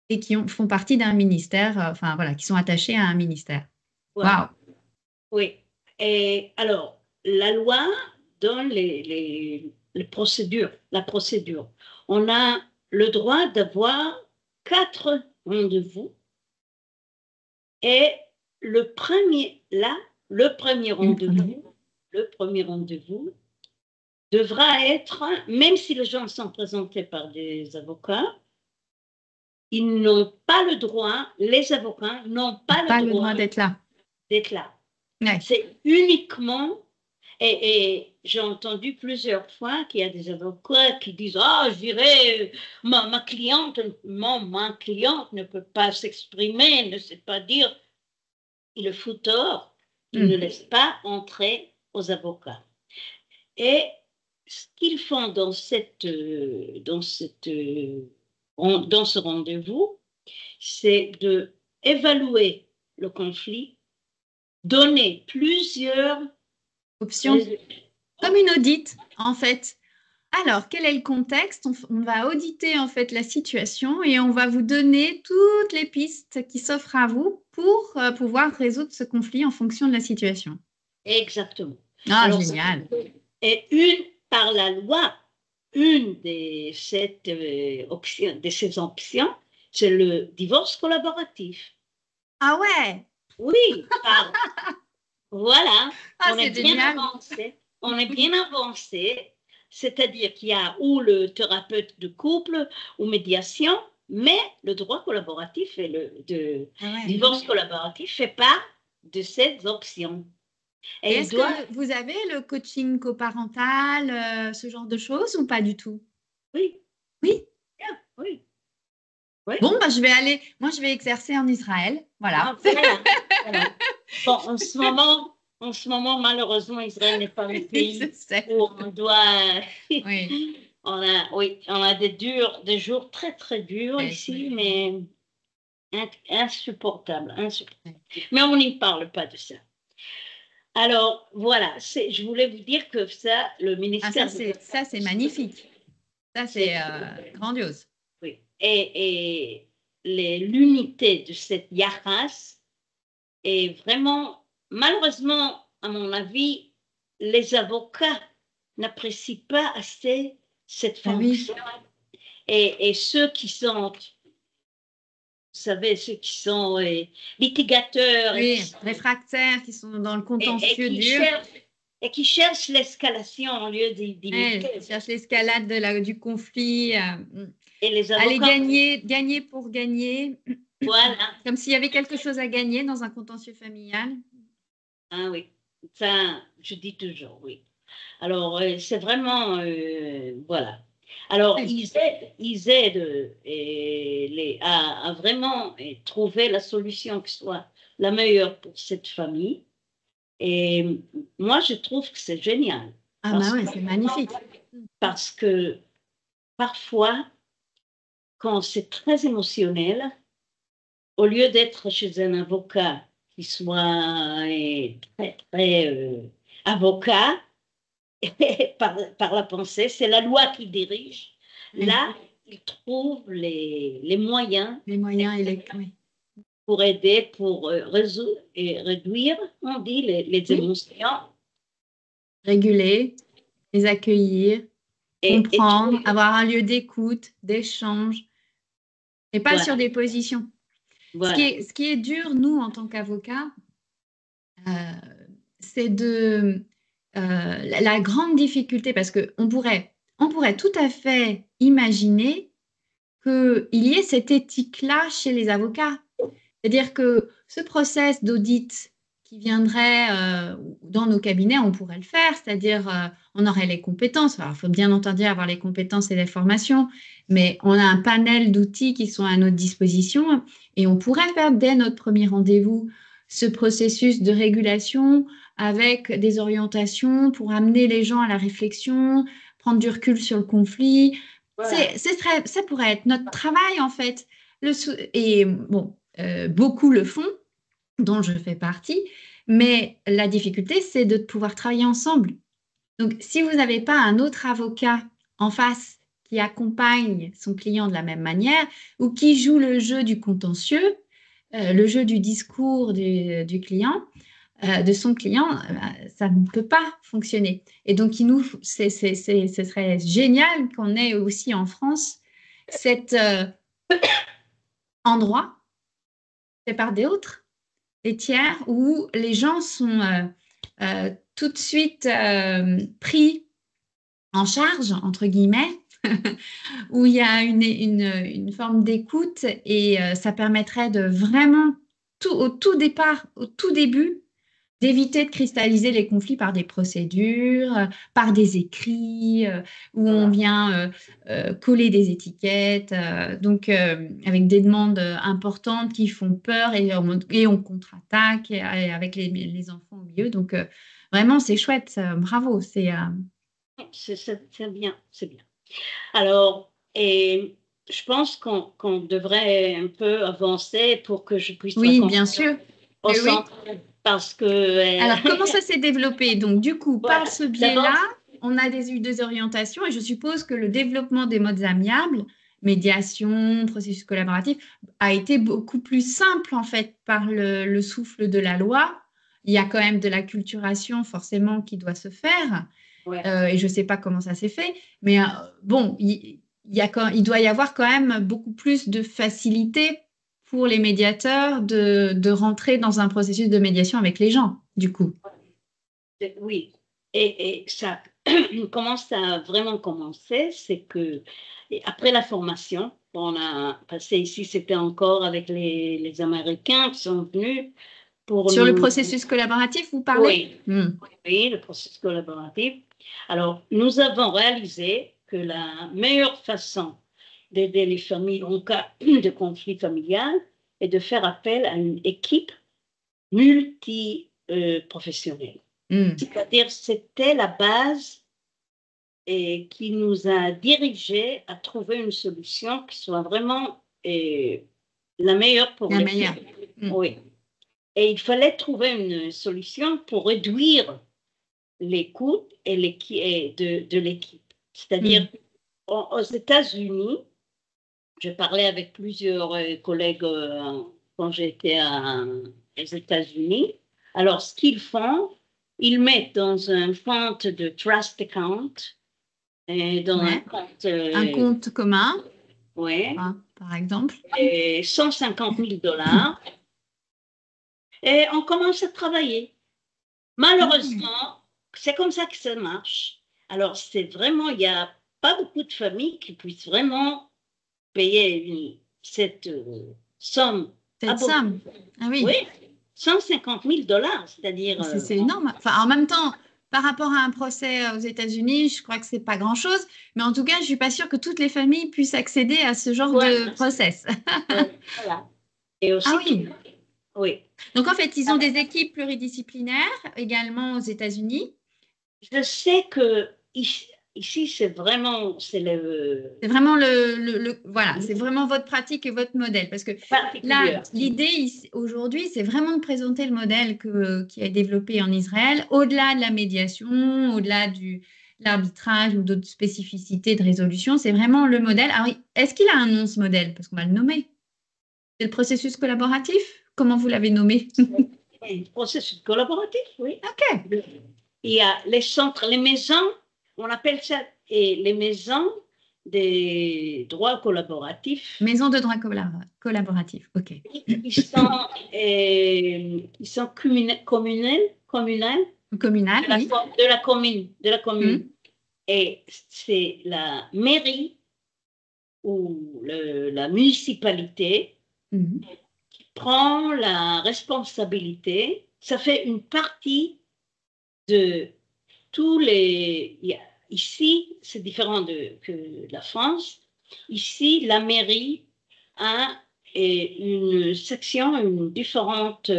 S1: et qui font partie d'un ministère, enfin voilà, qui sont attachés à un ministère.
S2: Wow. Oui. Et alors, la loi donne la procédure. On a le droit d'avoir 4 rendez-vous. Et le premier rendez-vous devra être, même si les gens sont présentés par des avocats, ils n'ont pas le droit, les avocats n'ont pas le droit
S1: d'être là.
S2: Ouais. C'est uniquement Et j'ai entendu plusieurs fois qu'il y a des avocats qui disent, ah, je dirais, ma cliente, ma cliente ne peut pas s'exprimer, ne sait pas dire. Il le fout tort, il ne laisse pas entrer aux avocats. Et ce qu'ils font dans ce rendez-vous, c'est de évaluer le conflit, donner plusieurs
S1: Options. Comme une audite, en fait. Alors, quel est le contexte? On va auditer en fait la situation et on va vous donner toutes les pistes qui s'offrent à vous pour pouvoir résoudre ce conflit en fonction de la situation.
S2: Exactement.
S1: Ah,
S2: Alors,
S1: génial.
S2: Et par la loi, une de ces options, c'est le divorce collaboratif.
S1: Ah ouais.
S2: Oui, voilà,
S1: Ah,
S2: on est
S1: c'est
S2: bien
S1: génial.
S2: avancé. On est bien avancé, c'est-à-dire qu'il y a ou le thérapeute de couple ou médiation, mais le droit collaboratif et le divorce collaboratif fait part de ces options.
S1: Et est-ce que vous avez le coaching coparental, ce genre de choses ou pas du tout?
S2: Oui.
S1: Oui.
S2: Bien, oui. Oui.
S1: Bon, bah, moi je vais exercer en Israël. Voilà.
S2: Ah, voilà. Bon, en ce moment, malheureusement, Israël n'est pas le pays où on doit.
S1: Oui.
S2: On a des jours très, très durs ici, mais insupportables. Mais on n'y parle pas de ça. Alors, voilà, je voulais vous dire que ça, le ministère.
S1: Ça, c'est magnifique. Ça, c'est grandiose.
S2: Oui. Et l'unité de cette Yahas est vraiment, malheureusement, à mon avis, les avocats n'apprécient pas assez cette fonction. Et ceux qui sont, vous savez, ceux qui sont litigateurs.
S1: Oui, réfractaires, qui sont dans le contentieux dur.
S2: Et qui cherchent l'escalation au lieu d'imiter.
S1: Qui cherchent l'escalade du conflit.
S2: Et les
S1: avocats. Aller gagner pour gagner.
S2: Voilà.
S1: Comme s'il y avait quelque chose à gagner dans un contentieux familial.
S2: Ah oui, ça, je dis toujours, oui. Alors, c'est vraiment, voilà. Alors, ils aident à vraiment trouver la solution qui soit la meilleure pour cette famille. Et moi, je trouve que c'est génial.
S1: Ah bah ouais, c'est magnifique.
S2: Parce que parfois, quand c'est très émotionnel, au lieu d'être chez un avocat qui soit très, très avocat, par la pensée, c'est la loi qui dirige. Là, ils trouvent les moyens.
S1: Les moyens
S2: pour aider, pour résoudre et réduire, on dit, les émotions.
S1: Réguler, les accueillir, comprendre, avoir un lieu d'écoute, d'échange, et pas sur des positions. Voilà. Ce qui est dur, nous, en tant qu'avocats, c'est la grande difficulté, parce qu'on pourrait tout à fait imaginer qu'il y ait cette éthique-là chez les avocats. C'est-à-dire que ce process d'audit qui viendrait dans nos cabinets, on pourrait le faire, c'est-à-dire on aurait les compétences. Alors, il faut bien entendu avoir les compétences et les formations, mais on a un panel d'outils qui sont à notre disposition et on pourrait faire dès notre premier rendez-vous ce processus de régulation avec des orientations pour amener les gens à la réflexion, prendre du recul sur le conflit. Voilà. Ça pourrait être notre travail en fait. Et bon, beaucoup le font, dont je fais partie, mais la difficulté, c'est de pouvoir travailler ensemble. Donc, si vous n'avez pas un autre avocat en face qui accompagne son client de la même manière ou qui joue le jeu du contentieux, le jeu du discours du client, de son client, ça ne peut pas fonctionner. Et donc, ce serait génial qu'on ait aussi en France cet endroit fait par des autres, des tiers, où les gens sont tout de suite pris en charge, entre guillemets, où il y a une forme d'écoute et ça permettrait de vraiment, au tout départ, au tout début, d'éviter de cristalliser les conflits par des procédures, par des écrits, où on
S2: Voilà.
S1: vient coller des étiquettes, avec des demandes importantes qui font peur et on contre-attaque et avec les enfants au milieu. Donc, vraiment, c'est chouette, bravo.
S2: C'est bien, c'est bien. Alors, et je pense qu'on devrait un peu avancer pour que je puisse
S1: Oui,
S2: raconter
S1: bien sûr.
S2: au
S1: Oui, oui.
S2: centre parce que,
S1: Alors, comment ça s'est développé? Donc, du coup, par
S2: voilà.
S1: ce
S2: D'abord,
S1: biais-là, on a des orientations et je suppose que le développement des modes amiables, médiation, processus collaboratif, a été beaucoup plus simple en fait par le souffle de la loi. Il y a quand même de la culturation forcément qui doit se faire
S2: ouais.
S1: et je ne sais pas comment ça s'est fait, mais bon, il doit y avoir quand même beaucoup plus de facilité pour les médiateurs de rentrer dans un processus de médiation avec les gens, du coup.
S2: Oui, et ça, comment ça a vraiment commencé, c'est que après la formation, on a passé ici, c'était encore avec les Américains qui sont venus pour
S1: Sur le
S2: nous,
S1: processus collaboratif, vous parlez?
S2: oui,
S1: Hmm.
S2: oui, le processus collaboratif. Alors, nous avons réalisé que la meilleure façon d'aider les familles en cas de conflit familial est de faire appel à une équipe multi-professionnelle.
S1: Hmm.
S2: C'est-à-dire, c'était la base et qui nous a dirigés à trouver une solution qui soit vraiment la meilleure pour
S1: La
S2: les
S1: meilleure.
S2: filles.
S1: Hmm.
S2: Oui. Et il fallait trouver une solution pour réduire les coûts de l'équipe. C'est-à-dire,
S1: Hmm.
S2: aux États-Unis, je parlais avec plusieurs collègues quand j'étais aux États-Unis. Alors, ce qu'ils font, ils mettent dans un compte de trust account, et dans un
S1: Ouais.
S2: compte,
S1: Un compte commun,
S2: ouais,
S1: hein, par exemple.
S2: et 150 000 dollars, et on commence à travailler.
S1: Ok.
S2: Malheureusement, c'est comme ça que ça marche. Alors, c'est vraiment, il n'y a pas beaucoup de familles qui puissent vraiment payer cette somme
S1: Cette
S2: abordable.
S1: somme. Ah
S2: Oui,
S1: oui.
S2: 150 000 dollars, c'est-à-dire,
S1: C'est énorme. Enfin, en même temps, par rapport à un procès aux États-Unis, je crois que c'est pas grand-chose. Mais en tout cas, je suis pas sûre que toutes les familles puissent accéder à ce genre de
S2: voilà.
S1: process.
S2: Voilà. Et
S1: Ah
S2: aussi,
S1: oui.
S2: oui.
S1: Donc en fait, ils ont des équipes pluridisciplinaires également aux États-Unis.
S2: Je sais que ici c'est vraiment, c'est
S1: C'est vraiment voilà, c'est vraiment votre pratique et votre modèle. Parce que là,
S2: particulier.
S1: l'idée aujourd'hui, c'est vraiment de présenter le modèle qui est développé en Israël, au-delà de la médiation, au-delà de l'arbitrage ou d'autres spécificités de résolution. C'est vraiment le modèle. Alors, est-ce qu'il a un nom, ce modèle? Parce qu'on va le nommer. C'est le processus collaboratif? Comment vous l'avez nommé?
S2: Un processus collaboratif, oui.
S1: OK.
S2: Il y a les centres, les maisons, on appelle ça les maisons des droits collaboratifs.
S1: Maison de droit collaboratif. OK.
S2: Qui sont communales
S1: Communal, oui.
S2: de la commune.
S1: Hmm.
S2: Et c'est la mairie ou la municipalité
S1: Hmm.
S2: prend la responsabilité. Ça fait une partie de tous les. Ici, c'est différent que la France. Ici, la mairie a une section, une différente,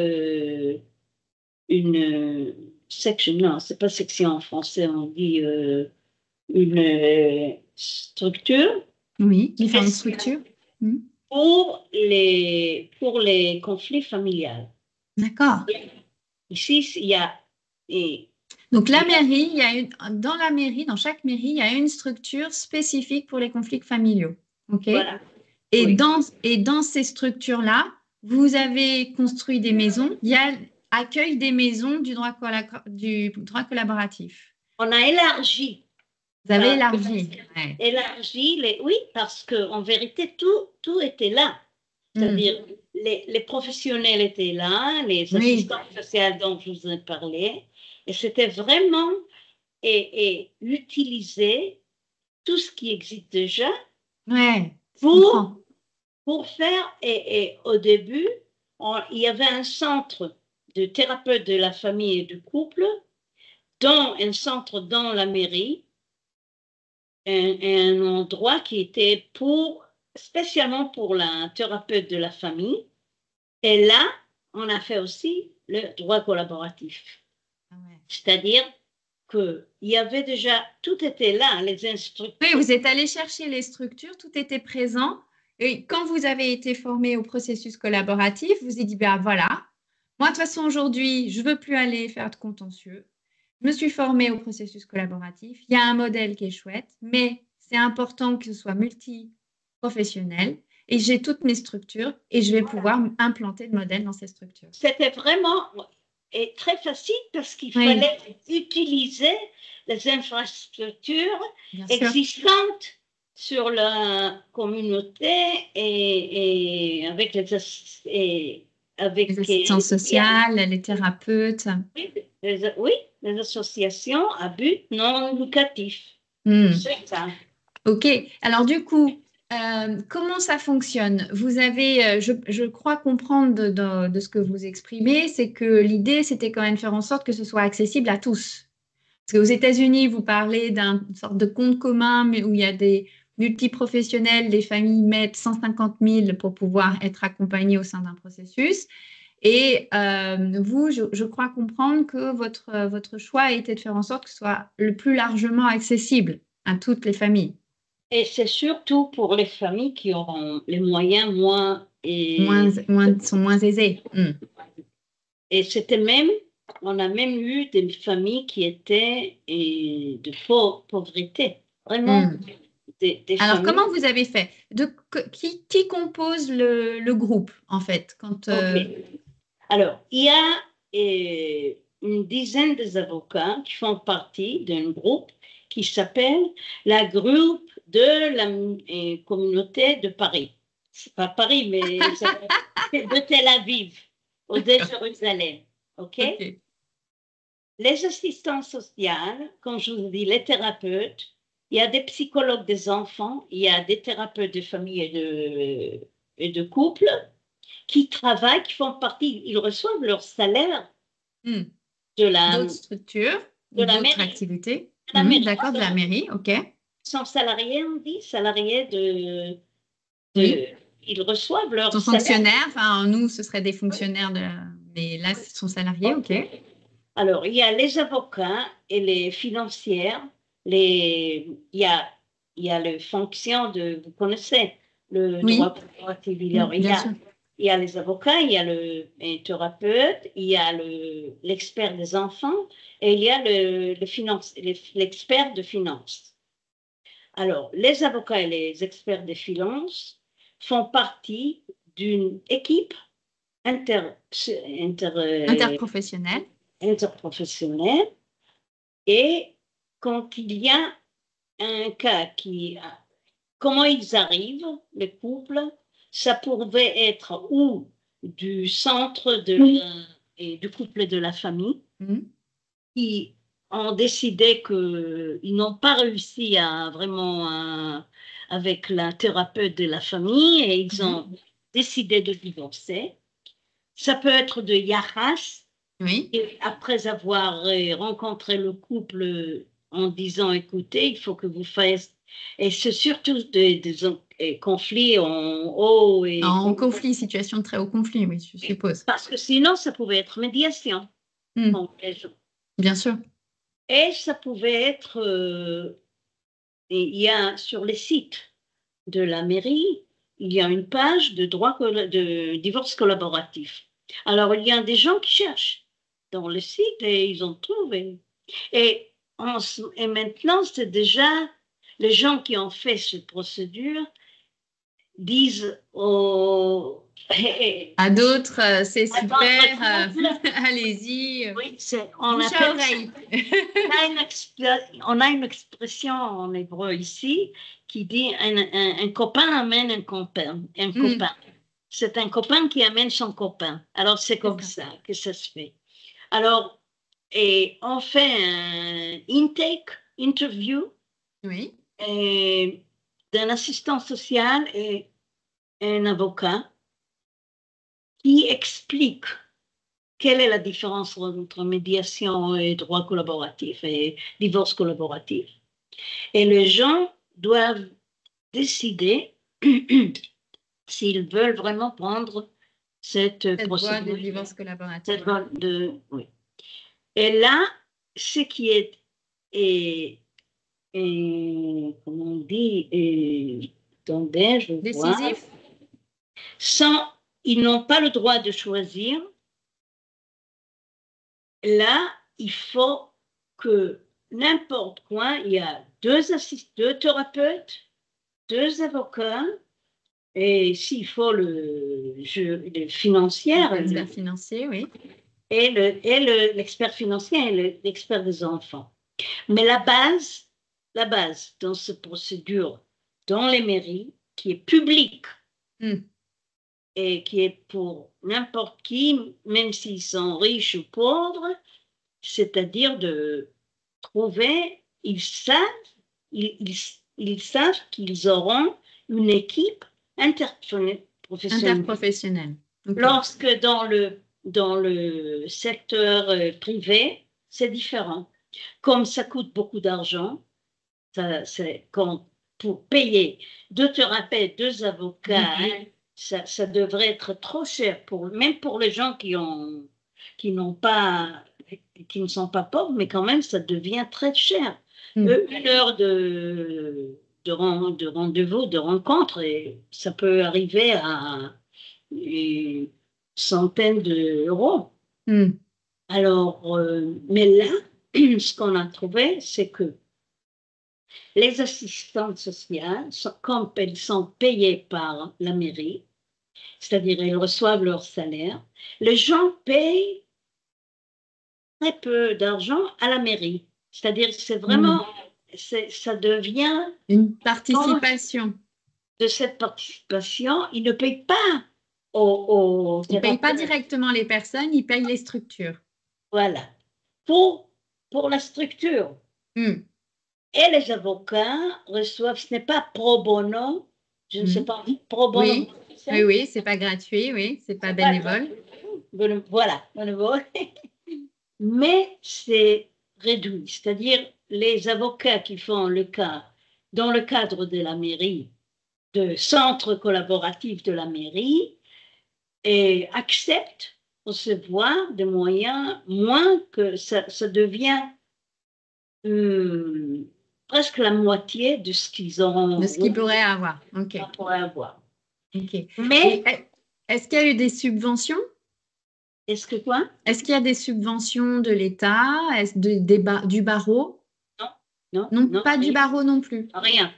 S2: une section, non, c'est pas section en français, on dit une structure
S1: Oui, différentes structures. Hmm.
S2: pour les conflits familiaux.
S1: D'accord.
S2: Ici, il y a, et,
S1: Donc
S2: il
S1: la
S2: y a-
S1: mairie, dans la mairie, dans chaque mairie, il y a une structure spécifique pour les conflits familiaux. OK?
S2: voilà,
S1: Et
S2: oui.
S1: dans ces structures-là, vous avez construit des maisons. Il y a accueil des maisons du droit collaboratif.
S2: On a élargi,
S1: Vous avez
S2: bah,
S1: élargi. Ouais.
S2: oui, parce qu'en vérité, tout était là.
S1: Hmm.
S2: C'est-à-dire, les professionnels étaient là, les
S1: Oui.
S2: assistants sociaux dont je vous ai parlé, et c'était vraiment et utiliser tout ce qui existe déjà
S1: Ouais, je
S2: pour,
S1: comprends.
S2: pour faire, et au début, il y avait un centre de thérapeute de la famille et du couple dans un centre dans la mairie, un endroit qui était spécialement pour la thérapeute de la famille. Et là, on a fait aussi le droit collaboratif. C'est-à-dire qu'il y avait déjà, tout était là, les instructions.
S1: Oui, vous êtes allé chercher les structures, tout était présent. Et quand vous avez été formé au processus collaboratif, vous avez dit, ben voilà, moi de toute façon aujourd'hui, je ne veux plus aller faire de contentieux. Je me suis formée au processus collaboratif. Il y a un modèle qui est chouette, mais c'est important que ce soit multi-professionnel. Et j'ai toutes mes structures et je vais pouvoir implanter le modèle dans ces structures.
S2: C'était vraiment très facile parce qu'il fallait utiliser les infrastructures existantes sur la communauté et avec les
S1: assistants sociales, les thérapeutes.
S2: Oui, les associations à but non lucratif. C'est ça.
S1: OK. Alors du coup, comment ça fonctionne? Vous avez, je crois comprendre de ce que vous exprimez, c'est que l'idée, c'était quand même de faire en sorte que ce soit accessible à tous. Parce qu'aux États-Unis, vous parlez d'une sorte de compte commun mais où il y a des multiprofessionnels, des familles mettent 150 000 pour pouvoir être accompagnés au sein d'un processus. Et vous, je crois comprendre que votre choix a été de faire en sorte que ce soit le plus largement accessible à toutes les familles.
S2: Et c'est surtout pour les familles qui auront les moyens
S1: sont moins aisés.
S2: Et on a même eu des familles qui étaient de pauvreté, vraiment.
S1: Alors,
S2: familles.
S1: comment vous avez fait? Qui compose le groupe, en fait
S2: Alors, il y a une dizaine d'avocats qui font partie d'un groupe qui s'appelle la groupe de la communauté de Paris. C'est pas Paris, mais de Tel Aviv, au Jérusalem. Okay? Les assistants sociaux, comme je vous dis, les thérapeutes, il y a des psychologues des enfants, il y a des thérapeutes de famille et de couple qui travaillent, qui font partie, ils reçoivent leur salaire de
S1: d'autres structures, d'autres activités. D'accord, de la mairie, OK.
S2: Ils sont salariés, on dit, salariés ils reçoivent leur
S1: salaire. Ils sont fonctionnaires, enfin, nous, ce serait des fonctionnaires, mais là, ce sont salariés, OK.
S2: Alors, il y a les avocats et les financières, il y a les fonctions vous connaissez, le droit coopératif, il y a les avocats, il y a le thérapeute, il y a l'expert des enfants et il y a l'expert de finances. Alors, les avocats et les experts des finances font partie d'une équipe
S1: interprofessionnelle.
S2: Et quand il y a un cas comment ils arrivent, les couples, ça pouvait être ou du centre du couple et de la famille qui ont décidé qu'ils n'ont pas réussi à vraiment avec la thérapeute de la famille et ils ont décidé de divorcer. Ça peut être de Yahas. Et après avoir rencontré le couple en disant, écoutez, il faut que vous fassiez... Et c'est surtout des conflits en haut.
S1: En conflit, situation de très haut conflit, oui, je suppose.
S2: Parce que sinon, ça pouvait être médiation.
S1: Bien sûr.
S2: Et ça pouvait être... il y a sur les sites de la mairie, il y a une page de divorce collaboratif. Alors, il y a des gens qui cherchent dans le site et ils ont trouvé. Et maintenant, c'est déjà les gens qui ont fait cette procédure disent
S1: à d'autres, c'est super, allez-y.
S2: Oui,
S1: on
S2: a une expression en hébreu ici qui dit un copain amène un copain. C'est un copain qui amène son copain. Alors, c'est comme ça que ça se fait. Alors, et on fait un interview d'un assistant social et un avocat qui explique quelle est la différence entre médiation et droit collaboratif et divorce collaboratif. Et les gens doivent décider s'ils veulent vraiment prendre cette
S1: voie de
S2: procédure.
S1: divorce collaboratif.
S2: Cette voie oui. Et là, ce qui est, comment on dit, attendez, je vois,
S1: décisif.
S2: Ils n'ont pas le droit de choisir. Là, il faut que n'importe quoi, il y a deux thérapeutes, 2 avocats, et s'il faut le financier,
S1: l'expert financier, oui.
S2: Et l'expert financier et l'expert des enfants. Mais la base dans cette procédure, dans les mairies, qui est publique, et qui est pour n'importe qui, même s'ils sont riches ou pauvres, c'est-à-dire de trouver, ils savent qu'ils auront une équipe interprofessionnelle.
S1: Okay.
S2: Lorsque dans le secteur privé, c'est différent. Comme ça coûte beaucoup d'argent, pour payer 2 thérapeutes, 2 avocats, ça devrait être trop cher, même pour les gens qui ne sont pas pauvres, mais quand même, ça devient très cher. 1 heure de rendez-vous, de rencontre, et ça peut arriver à une centaine d'euros. Alors, mais là, ce qu'on a trouvé, c'est que les assistantes sociales, comme elles sont payées par la mairie, c'est-à-dire elles reçoivent leur salaire, les gens payent très peu d'argent à la mairie. C'est-à-dire c'est vraiment, ça devient
S1: une participation.
S2: De cette participation, ils ne payent pas
S1: ils ne payent pas directement les personnes, ils payent les structures.
S2: Voilà. Pour la structure. Et les avocats reçoivent, ce n'est pas pro bono, je ne sais pas, pro bono.
S1: Oui, c'est pas gratuit, oui, c'est pas bénévole.
S2: Voilà, bénévole. Mais c'est réduit, c'est-à-dire les avocats qui font le cas dans le cadre de la mairie, de centre collaboratif de la mairie, et acceptent recevoir des moyens moins que ça devient presque la moitié de ce qu'ils auront.
S1: De ce qu'ils pourraient avoir. Okay.
S2: Okay.
S1: Mais est-ce qu'il y a eu des subventions?
S2: Est-ce que quoi?
S1: Est-ce qu'il y a des subventions de l'État, du barreau?
S2: Non,
S1: pas
S2: rien.
S1: Du barreau non plus.
S2: Rien.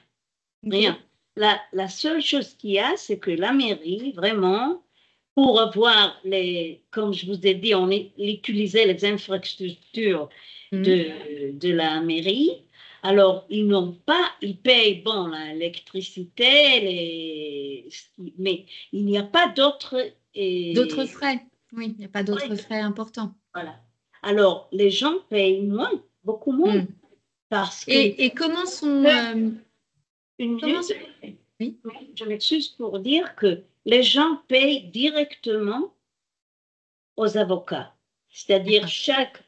S2: La seule chose qu'il y a, c'est que la mairie, vraiment, pour avoir comme je vous ai dit, on utilisait les infrastructures de la mairie. Alors, ils payent, l'électricité, mais il n'y a pas d'autres...
S1: D'autres frais, oui, il n'y a pas d'autres frais importants.
S2: Voilà. Alors, les gens payent moins, beaucoup moins. Parce que
S1: et comment sont...
S2: Oui. Je m'excuse pour dire que les gens payent directement aux avocats. C'est-à-dire chaque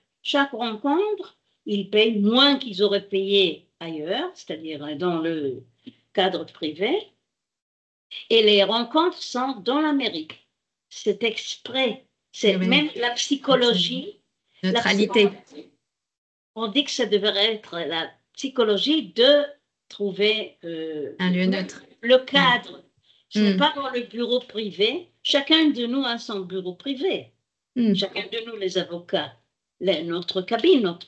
S2: rencontre, ils payent moins qu'ils auraient payé ailleurs, c'est-à-dire dans le cadre privé. Et les rencontres sont dans la mairie. C'est exprès. C'est même la psychologie.
S1: Neutralité.
S2: On dit que ça devrait être la psychologie de trouver
S1: un lieu neutre.
S2: Le cadre. Ce n'est pas dans le bureau privé. Chacun de nous a son bureau privé. Chacun de nous, les avocats, notre cabine,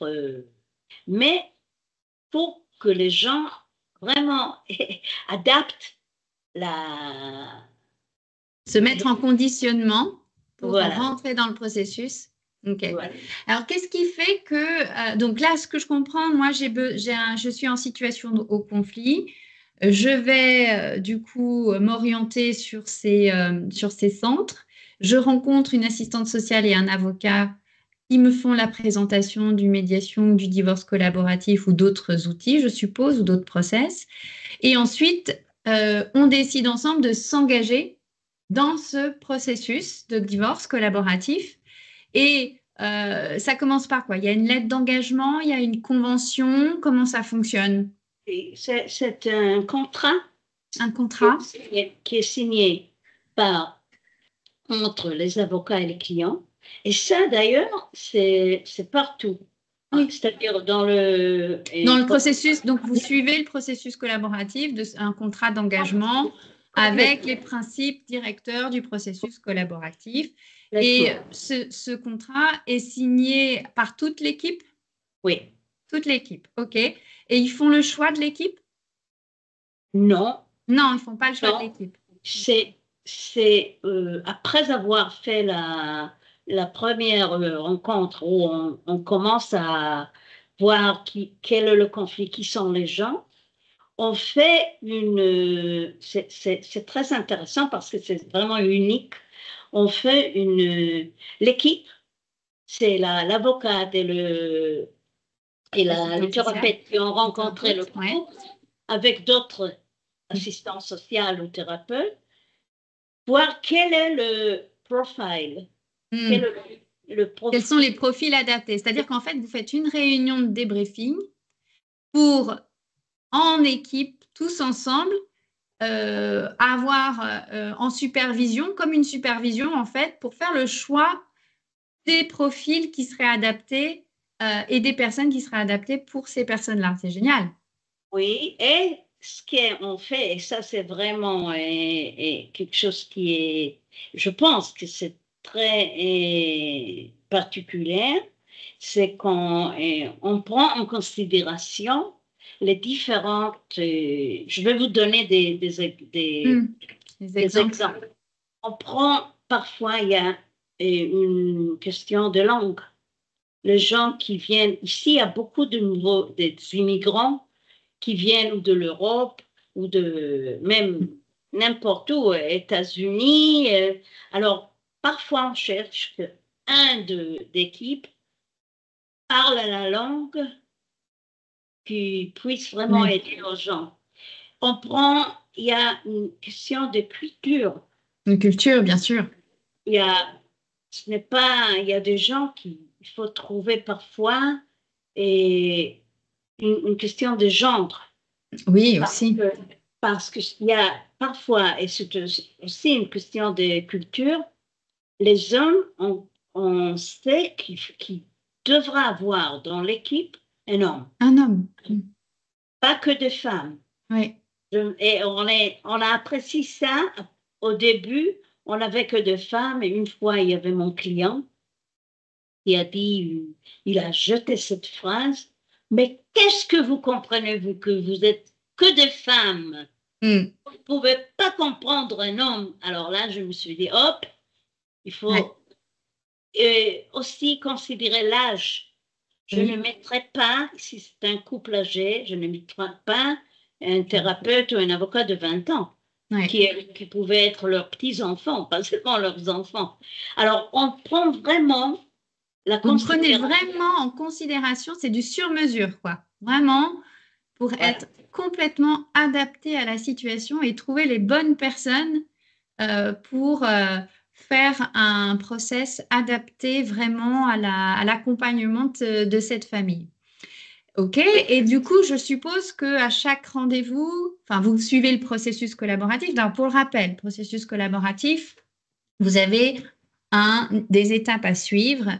S2: mais pour que les gens vraiment adaptent
S1: se mettre en conditionnement pour rentrer dans le processus. Okay. Voilà. Alors, qu'est-ce qui fait que... donc là, ce que je comprends, moi, je suis en situation au conflit. Je vais, du coup, m'orienter sur ces centres. Je rencontre une assistante sociale et un avocat qui me font la présentation du médiation, du divorce collaboratif ou d'autres outils, je suppose, ou d'autres process. Et ensuite, on décide ensemble de s'engager dans ce processus de divorce collaboratif. Et ça commence par quoi? Il y a une lettre d'engagement, il y a une convention, comment ça fonctionne?
S2: C'est un contrat
S1: Un contrat?
S2: qui est signé par, entre les avocats et les clients. Et ça, d'ailleurs, c'est partout.
S1: Oui.
S2: C'est-à-dire dans le...
S1: Dans le processus, donc vous suivez le processus collaboratif un contrat d'engagement avec les principes directeurs du processus collaboratif. Et ce contrat est signé par toute l'équipe?
S2: Oui.
S1: Toute l'équipe, ok. Et ils font le choix de l'équipe?
S2: Non.
S1: Non, ils ne font pas le choix de
S2: Non.
S1: l'équipe.
S2: C'est après avoir fait la première rencontre où on commence à voir quel est le conflit, qui sont les gens, on fait c'est très intéressant parce que c'est vraiment unique. On fait l'équipe, c'est l'avocate et le thérapeute qui ont rencontré le couple avec d'autres assistants sociaux ou thérapeutes, voir quel est le profil,
S1: quels sont les profils adaptés. C'est-à-dire qu'en fait, vous faites une réunion de débriefing pour, en équipe, tous ensemble, avoir en supervision, comme une supervision en fait, pour faire le choix des profils qui seraient adaptés et des personnes qui seraient adaptées pour ces personnes-là. C'est génial.
S2: Oui, et ce qu'on fait, et ça c'est vraiment quelque chose qui est, je pense que c'est très particulier, c'est qu'on prend en considération les différentes, je vais vous donner des exemples. On prend, parfois il y a une question de langue. Les gens qui viennent ici, il y a beaucoup des immigrants qui viennent ou de l'Europe ou de même n'importe où, États-Unis. Alors, parfois, on cherche qu'un d'équipe parle la langue qui puisse vraiment aider aux gens. Il y a une question de culture.
S1: Une culture, bien sûr.
S2: Il y a des gens qu'il faut trouver parfois et une question de genre.
S1: Oui, aussi.
S2: Parce qu'il y a parfois, et c'est aussi une question de culture, les hommes, on sait qu'il devra avoir dans l'équipe un homme.
S1: Un homme.
S2: Pas que des femmes.
S1: Oui.
S2: Et on a apprécié ça au début, on n'avait que des femmes, et une fois, il y avait mon client qui a dit, il a jeté cette phrase, mais qu'est-ce que vous comprenez, vous, que vous êtes que des femmes? Vous ne pouvez pas comprendre un homme. Alors là, je me suis dit, hop, il faut aussi considérer l'âge. Je ne mettrai pas, si c'est un couple âgé, je ne mettrai pas un thérapeute ou un avocat de 20 ans qui pouvaient être leurs petits-enfants, pas seulement leurs enfants. Alors, on prend vraiment la considération.
S1: Vous prenez vraiment en considération, c'est du sur-mesure, quoi. Vraiment, pour être complètement adapté à la situation et trouver les bonnes personnes pour faire un process adapté vraiment à l'accompagnement de cette famille. OK. Et du coup, je suppose qu'à chaque rendez-vous, enfin, vous suivez le processus collaboratif. Donc, pour le rappel, processus collaboratif, vous avez des étapes à suivre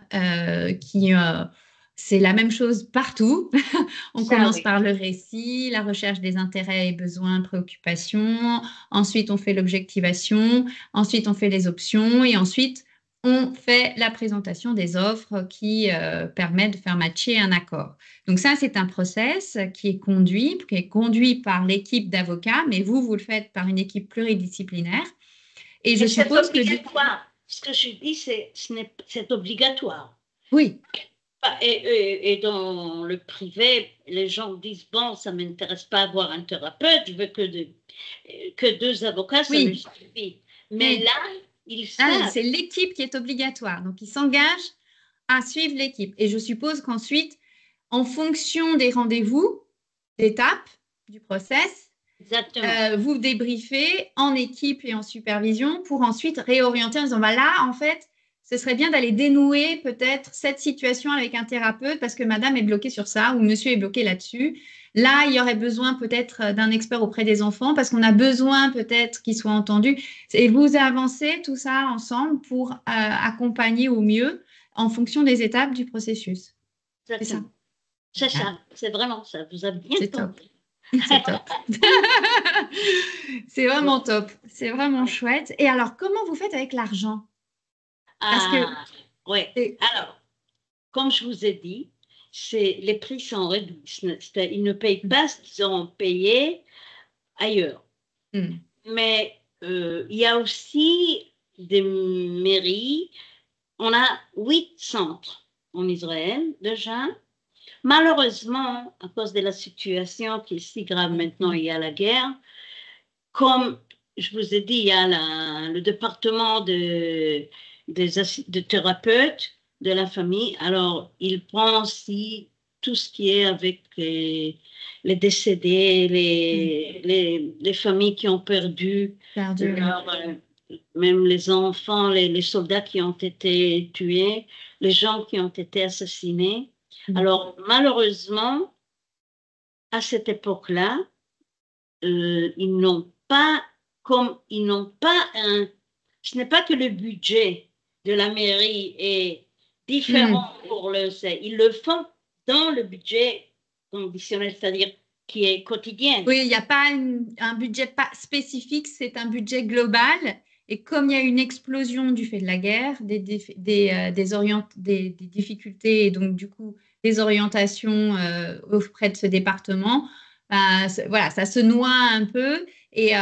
S1: c'est la même chose partout. On commence par le récit, la recherche des intérêts et besoins, préoccupations. Ensuite, on fait l'objectivation. Ensuite, on fait les options. Et ensuite, on fait la présentation des offres qui permettent de faire matcher un accord. Donc ça, c'est un process qui est conduit par l'équipe d'avocats, mais vous le faites par une équipe pluridisciplinaire. Et je suppose que
S2: ce que je dis, c'est obligatoire.
S1: Oui.
S2: Et dans le privé, les gens disent, bon, ça ne m'intéresse pas d'avoir un thérapeute, je veux que deux avocats, ça me suffit. Mais là, ils savent.
S1: C'est l'équipe qui est obligatoire. Donc, ils s'engagent à suivre l'équipe. Et je suppose qu'ensuite, en fonction des rendez-vous, d'étapes du process, vous débriefez en équipe et en supervision pour ensuite réorienter en disant, bah là, en fait, ce serait bien d'aller dénouer peut-être cette situation avec un thérapeute parce que madame est bloquée sur ça ou monsieur est bloqué là-dessus. Là, il y aurait besoin peut-être d'un expert auprès des enfants parce qu'on a besoin peut-être qu'ils soient entendus. Et vous avancez tout ça ensemble pour accompagner au mieux en fonction des étapes du processus. C'est ça.
S2: Exactement. C'est
S1: Génial.
S2: ça, c'est vraiment ça. Vous avez bien
S1: C'est top.
S2: compris.
S1: C'est top. C'est vraiment top. C'est vraiment chouette. Et alors, comment vous faites avec l'argent? Parce que
S2: Ah, ouais.
S1: c'est-
S2: Alors, comme je vous ai dit, les prix sont réduits. Ils ne payent pas ce qu'ils ont payé ailleurs.
S1: Hmm.
S2: Mais il y a aussi des mairies. On a 8 centres en Israël déjà. Malheureusement, à cause de la situation qui est si grave maintenant, il y a la guerre. Comme je vous ai dit, il y a le département de thérapeutes de la famille. Alors, il prend aussi tout ce qui est avec les décédés, les familles qui ont perdu,
S1: Perdu, oui.
S2: même les enfants, les soldats qui ont été tués, les gens qui ont été assassinés. Alors, malheureusement, à cette époque-là, ils n'ont pas, comme ils n'ont pas ce n'est pas que le budget de la mairie est différent pour ils le font dans le budget conditionnel, c'est-à-dire qui est quotidien.
S1: Oui, il n'y a pas un budget pas spécifique, c'est un budget global. Et comme il y a une explosion du fait de la guerre, des difficultés et donc du coup des orientations auprès de ce département, voilà, ça se noie un peu mais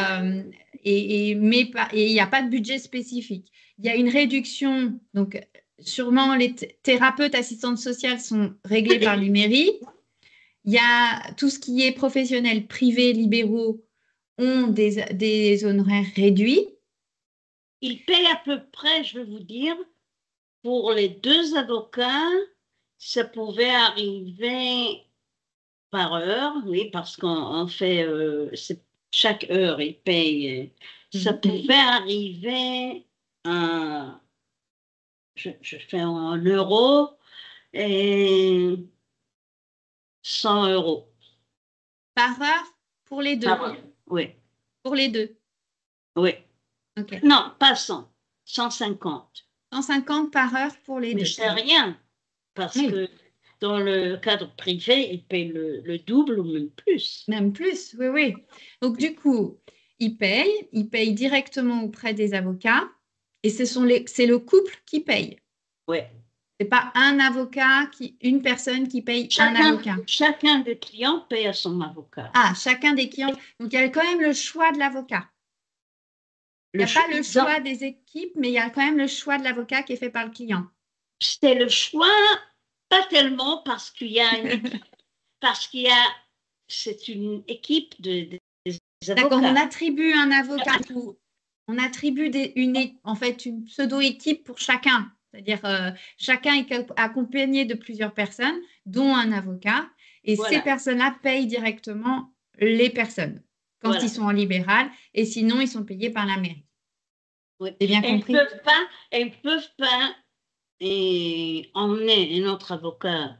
S1: et il n'y a pas de budget spécifique. Il y a une réduction, donc sûrement les thérapeutes assistantes sociales sont réglés par les mairies. Il y a tout ce qui est professionnel, privé, libéraux ont des honoraires réduits.
S2: Ils payent à peu près, je vais vous dire, pour les 2 avocats, ça pouvait arriver par heure, oui, parce qu'on fait, chaque heure, ils payent. Ça pouvait arriver à, je fais en euros, et 100 euros.
S1: Par heure pour les deux.
S2: Ah, oui,
S1: Pour les deux.
S2: oui.
S1: OK.
S2: Non, pas 100, 150.
S1: 150 par heure pour les
S2: Mais
S1: deux.
S2: c'est rien, parce
S1: Oui,
S2: que dans le cadre privé, ils payent le double ou même plus.
S1: même plus. Oui, oui. Donc, du coup, ils payent directement auprès des avocats et c'est le couple qui paye.
S2: Oui.
S1: C'est pas un avocat, une personne qui paye un avocat.
S2: Chacun des clients paye à son avocat.
S1: Ah, chacun des clients. Donc, il y a quand même le choix de l'avocat. Il n'y a pas le choix des équipes, mais il y a quand même le choix de l'avocat qui est fait par le client.
S2: C'est le choix, pas tellement parce qu'il y a une équipe, parce c'est une équipe des avocats.
S1: D'accord, on attribue un avocat, on attribue en fait une pseudo-équipe pour chacun. C'est-à-dire chacun est accompagné de plusieurs personnes, dont un avocat, et
S2: Voilà.
S1: ces personnes-là payent directement les personnes quand ils sont en libéral, et sinon ils sont payés par la mairie.
S2: Oui.
S1: J'ai bien compris.
S2: Elles ne peuvent pas emmener un autre avocat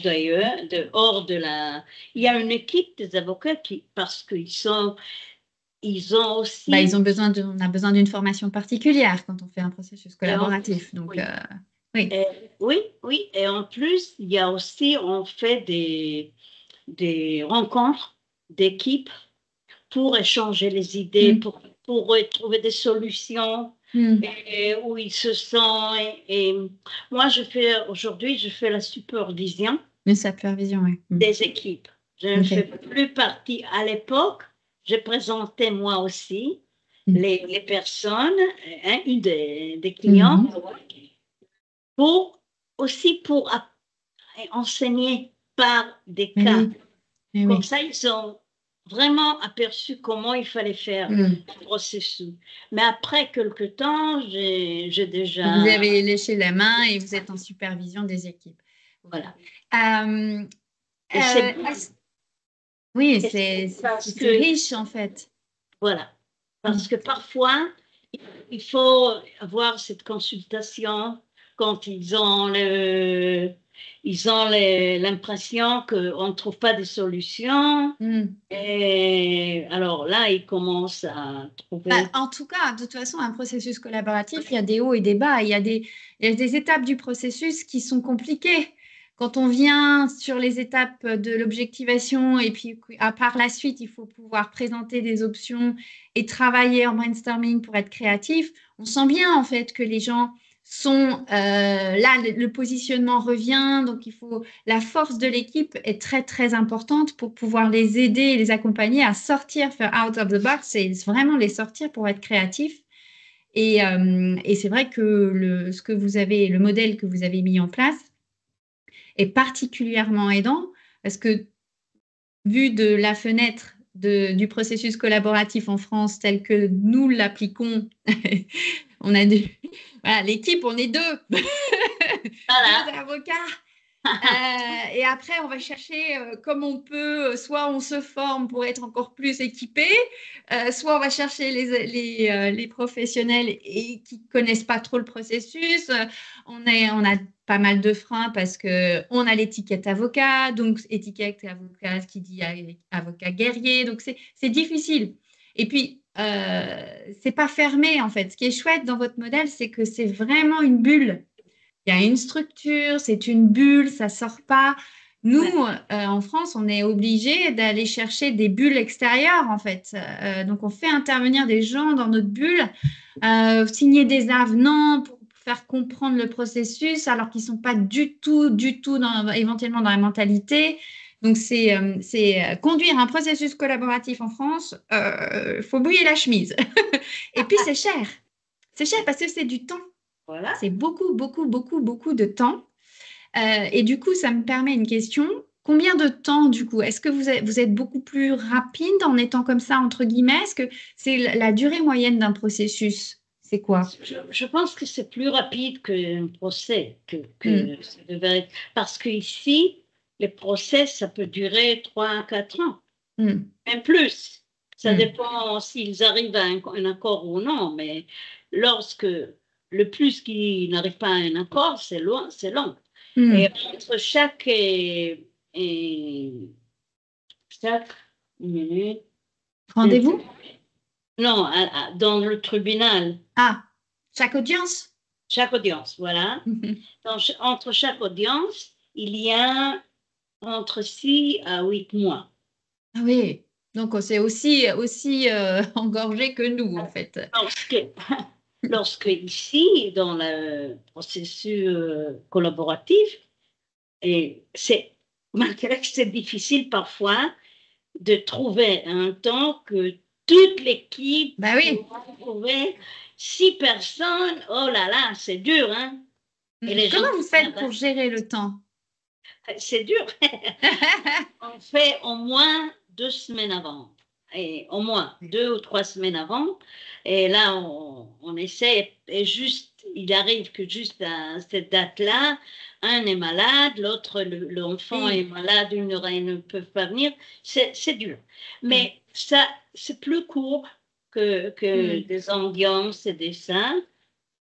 S2: d'ailleurs, hors de la. Il y a une équipe des avocats parce qu'ils ont aussi.
S1: On a besoin d'une formation particulière quand on fait un processus collaboratif. Donc,
S2: oui.
S1: Oui.
S2: Oui. Et en plus, il y a aussi, on fait des rencontres d'équipes pour échanger les idées, pour trouver des solutions où ils se sentent. Et moi, aujourd'hui, je fais la supervision des équipes. Je ne fais plus partie. À l'époque, je présentais moi aussi les personnes, une des clients, pour enseigner par des cas. Comme ça, ils ont vraiment aperçu comment il fallait faire le processus. Mais après quelque temps, j'ai déjà...
S1: Vous avez léché la main et vous êtes en supervision des équipes.
S2: Voilà.
S1: Oui, c'est riche en fait.
S2: Voilà. Parce que parfois, il faut avoir cette consultation quand ils ont l'impression qu'on ne trouve pas de solution.
S1: Mm.
S2: Et alors là, ils commencent à
S1: Bah,
S2: trouver.
S1: en tout cas, de toute façon, un processus collaboratif, il y a des hauts et des bas. Il y a des étapes du processus qui sont compliquées. Quand on vient sur les étapes de l'objectivation et puis par la suite, il faut pouvoir présenter des options et travailler en brainstorming pour être créatif, on sent bien en fait que les gens sont là, le positionnement revient, donc la force de l'équipe est très très importante pour pouvoir les aider et les accompagner à sortir, faire out of the box et vraiment les sortir pour être créatifs. Et c'est vrai que le modèle que vous avez mis en place est particulièrement aidant parce que vu de la fenêtre du processus collaboratif en France tel que nous l'appliquons, on a voilà, l'équipe, on est deux, deux
S2: Voilà.
S1: avocats. Et après, on va chercher comme on peut, soit on se forme pour être encore plus équipé, soit on va chercher les professionnels qui connaissent pas trop le processus. On a pas mal de freins parce qu'on a l'étiquette avocat, donc étiquette avocat, ce qui dit avocat guerrier, donc c'est difficile. Et puis, c'est pas fermé en fait. Ce qui est chouette dans votre modèle, c'est que c'est vraiment une bulle. Il y a une structure, c'est une bulle, ça sort pas. Nous,
S2: Ouais.
S1: en France, on est obligé d'aller chercher des bulles extérieures, en fait. Donc, on fait intervenir des gens dans notre bulle, signer des avenants pour faire comprendre le processus, alors qu'ils sont pas du tout éventuellement dans la mentalité. Donc, conduire un processus collaboratif en France, faut mouiller la chemise. Et puis, c'est cher. C'est cher parce que c'est du temps.
S2: Voilà.
S1: C'est beaucoup, beaucoup, beaucoup, beaucoup de temps. Et du coup, ça me permet une question. Combien de temps, du coup? Est-ce que vous êtes beaucoup plus rapide en étant comme ça, entre guillemets? Est-ce que c'est la durée moyenne d'un processus? C'est quoi?
S2: Je pense que c'est plus rapide qu'un procès,
S1: Hmm.
S2: que ça devrait être. Parce qu'ici, les procès, ça peut durer 3 à 4 ans,
S1: Hmm.
S2: même plus. Ça
S1: Hmm.
S2: dépend s'ils arrivent à un accord ou non, mais lorsque le plus qu'ils n'arrivent pas à un accord, c'est loin, c'est long. Et
S1: Hmm.
S2: entre chaque minute,
S1: Rendez-vous?
S2: non, dans le tribunal,
S1: Ah, chaque audience?
S2: chaque audience, voilà. Entre chaque audience, il y a entre 6 à 8 mois.
S1: Ah oui. Donc, c'est aussi engorgé que nous, en fait.
S2: Lorsque, lorsque ici, dans le processus collaboratif, et c'est, malgré que c'est difficile parfois de trouver un temps que toute l'équipe
S1: Bah oui.
S2: pourra trouver 6 personnes, oh là là, c'est dur, hein? Et les gens
S1: Comment vous faites
S2: s'énervent,
S1: pour
S2: hein.
S1: gérer le temps?
S2: C'est dur. On fait au moins 2 semaines avant. Et au moins 2 ou 3 semaines avant. Et là, on essaie. Et juste, il arrive que juste à cette date-là, un est malade, l'autre, l'enfant est
S1: Oui.
S2: malade, une oreille ne peut pas venir. C'est dur.
S1: Hmm.
S2: Mais ça, c'est plus court que
S1: Hmm.
S2: des ambiances et des ça.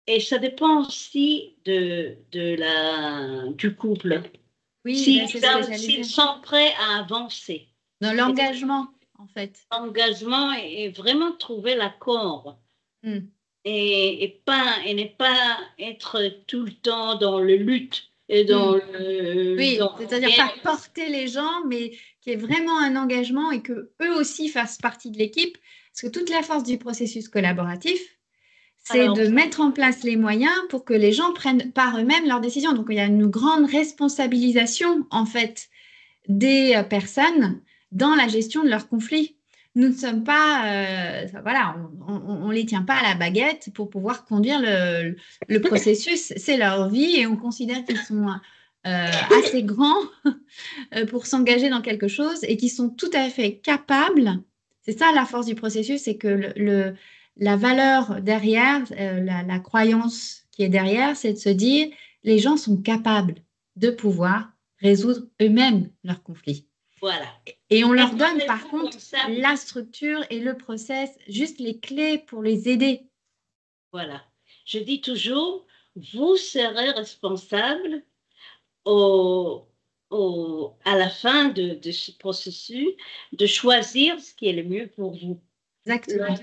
S2: Et ça dépend aussi du couple.
S1: Oui, ben,
S2: S'ils
S1: c'est ce que j'allais
S2: s'ils
S1: dire.
S2: sont prêts à avancer.
S1: Dans
S2: Et
S1: l'engagement, en fait.
S2: l'engagement est vraiment trouver l'accord
S1: Hmm.
S2: et ne pas être tout le temps dans le lutte et
S1: Hmm.
S2: dans le
S1: Oui,
S2: dans
S1: c'est-à-dire pas porter les gens, mais qu'il y ait vraiment un engagement et que eux aussi fassent partie de l'équipe. Parce que toute la force du processus collaboratif, c'est
S2: alors
S1: de mettre en place les moyens pour que les gens prennent par eux-mêmes leurs décisions. Donc, il y a une grande responsabilisation, en fait, des personnes dans la gestion de leurs conflits. Nous ne sommes pas, voilà, on ne les tient pas à la baguette pour pouvoir conduire le processus. C'est leur vie et on considère qu'ils sont assez grands pour s'engager dans quelque chose et qui sont tout à fait capables. C'est ça la force du processus, c'est que la valeur derrière, la croyance qui est derrière, c'est de se dire les gens sont capables de pouvoir résoudre eux-mêmes leurs conflits.
S2: voilà.
S1: Et on leur donne par
S2: Préparez-vous comme
S1: contre
S2: ça.
S1: la structure et le process, juste les clés pour les aider.
S2: Voilà. Je dis toujours, vous serez responsable au, à la fin de ce processus de choisir ce qui est le mieux pour vous.
S1: Exactement.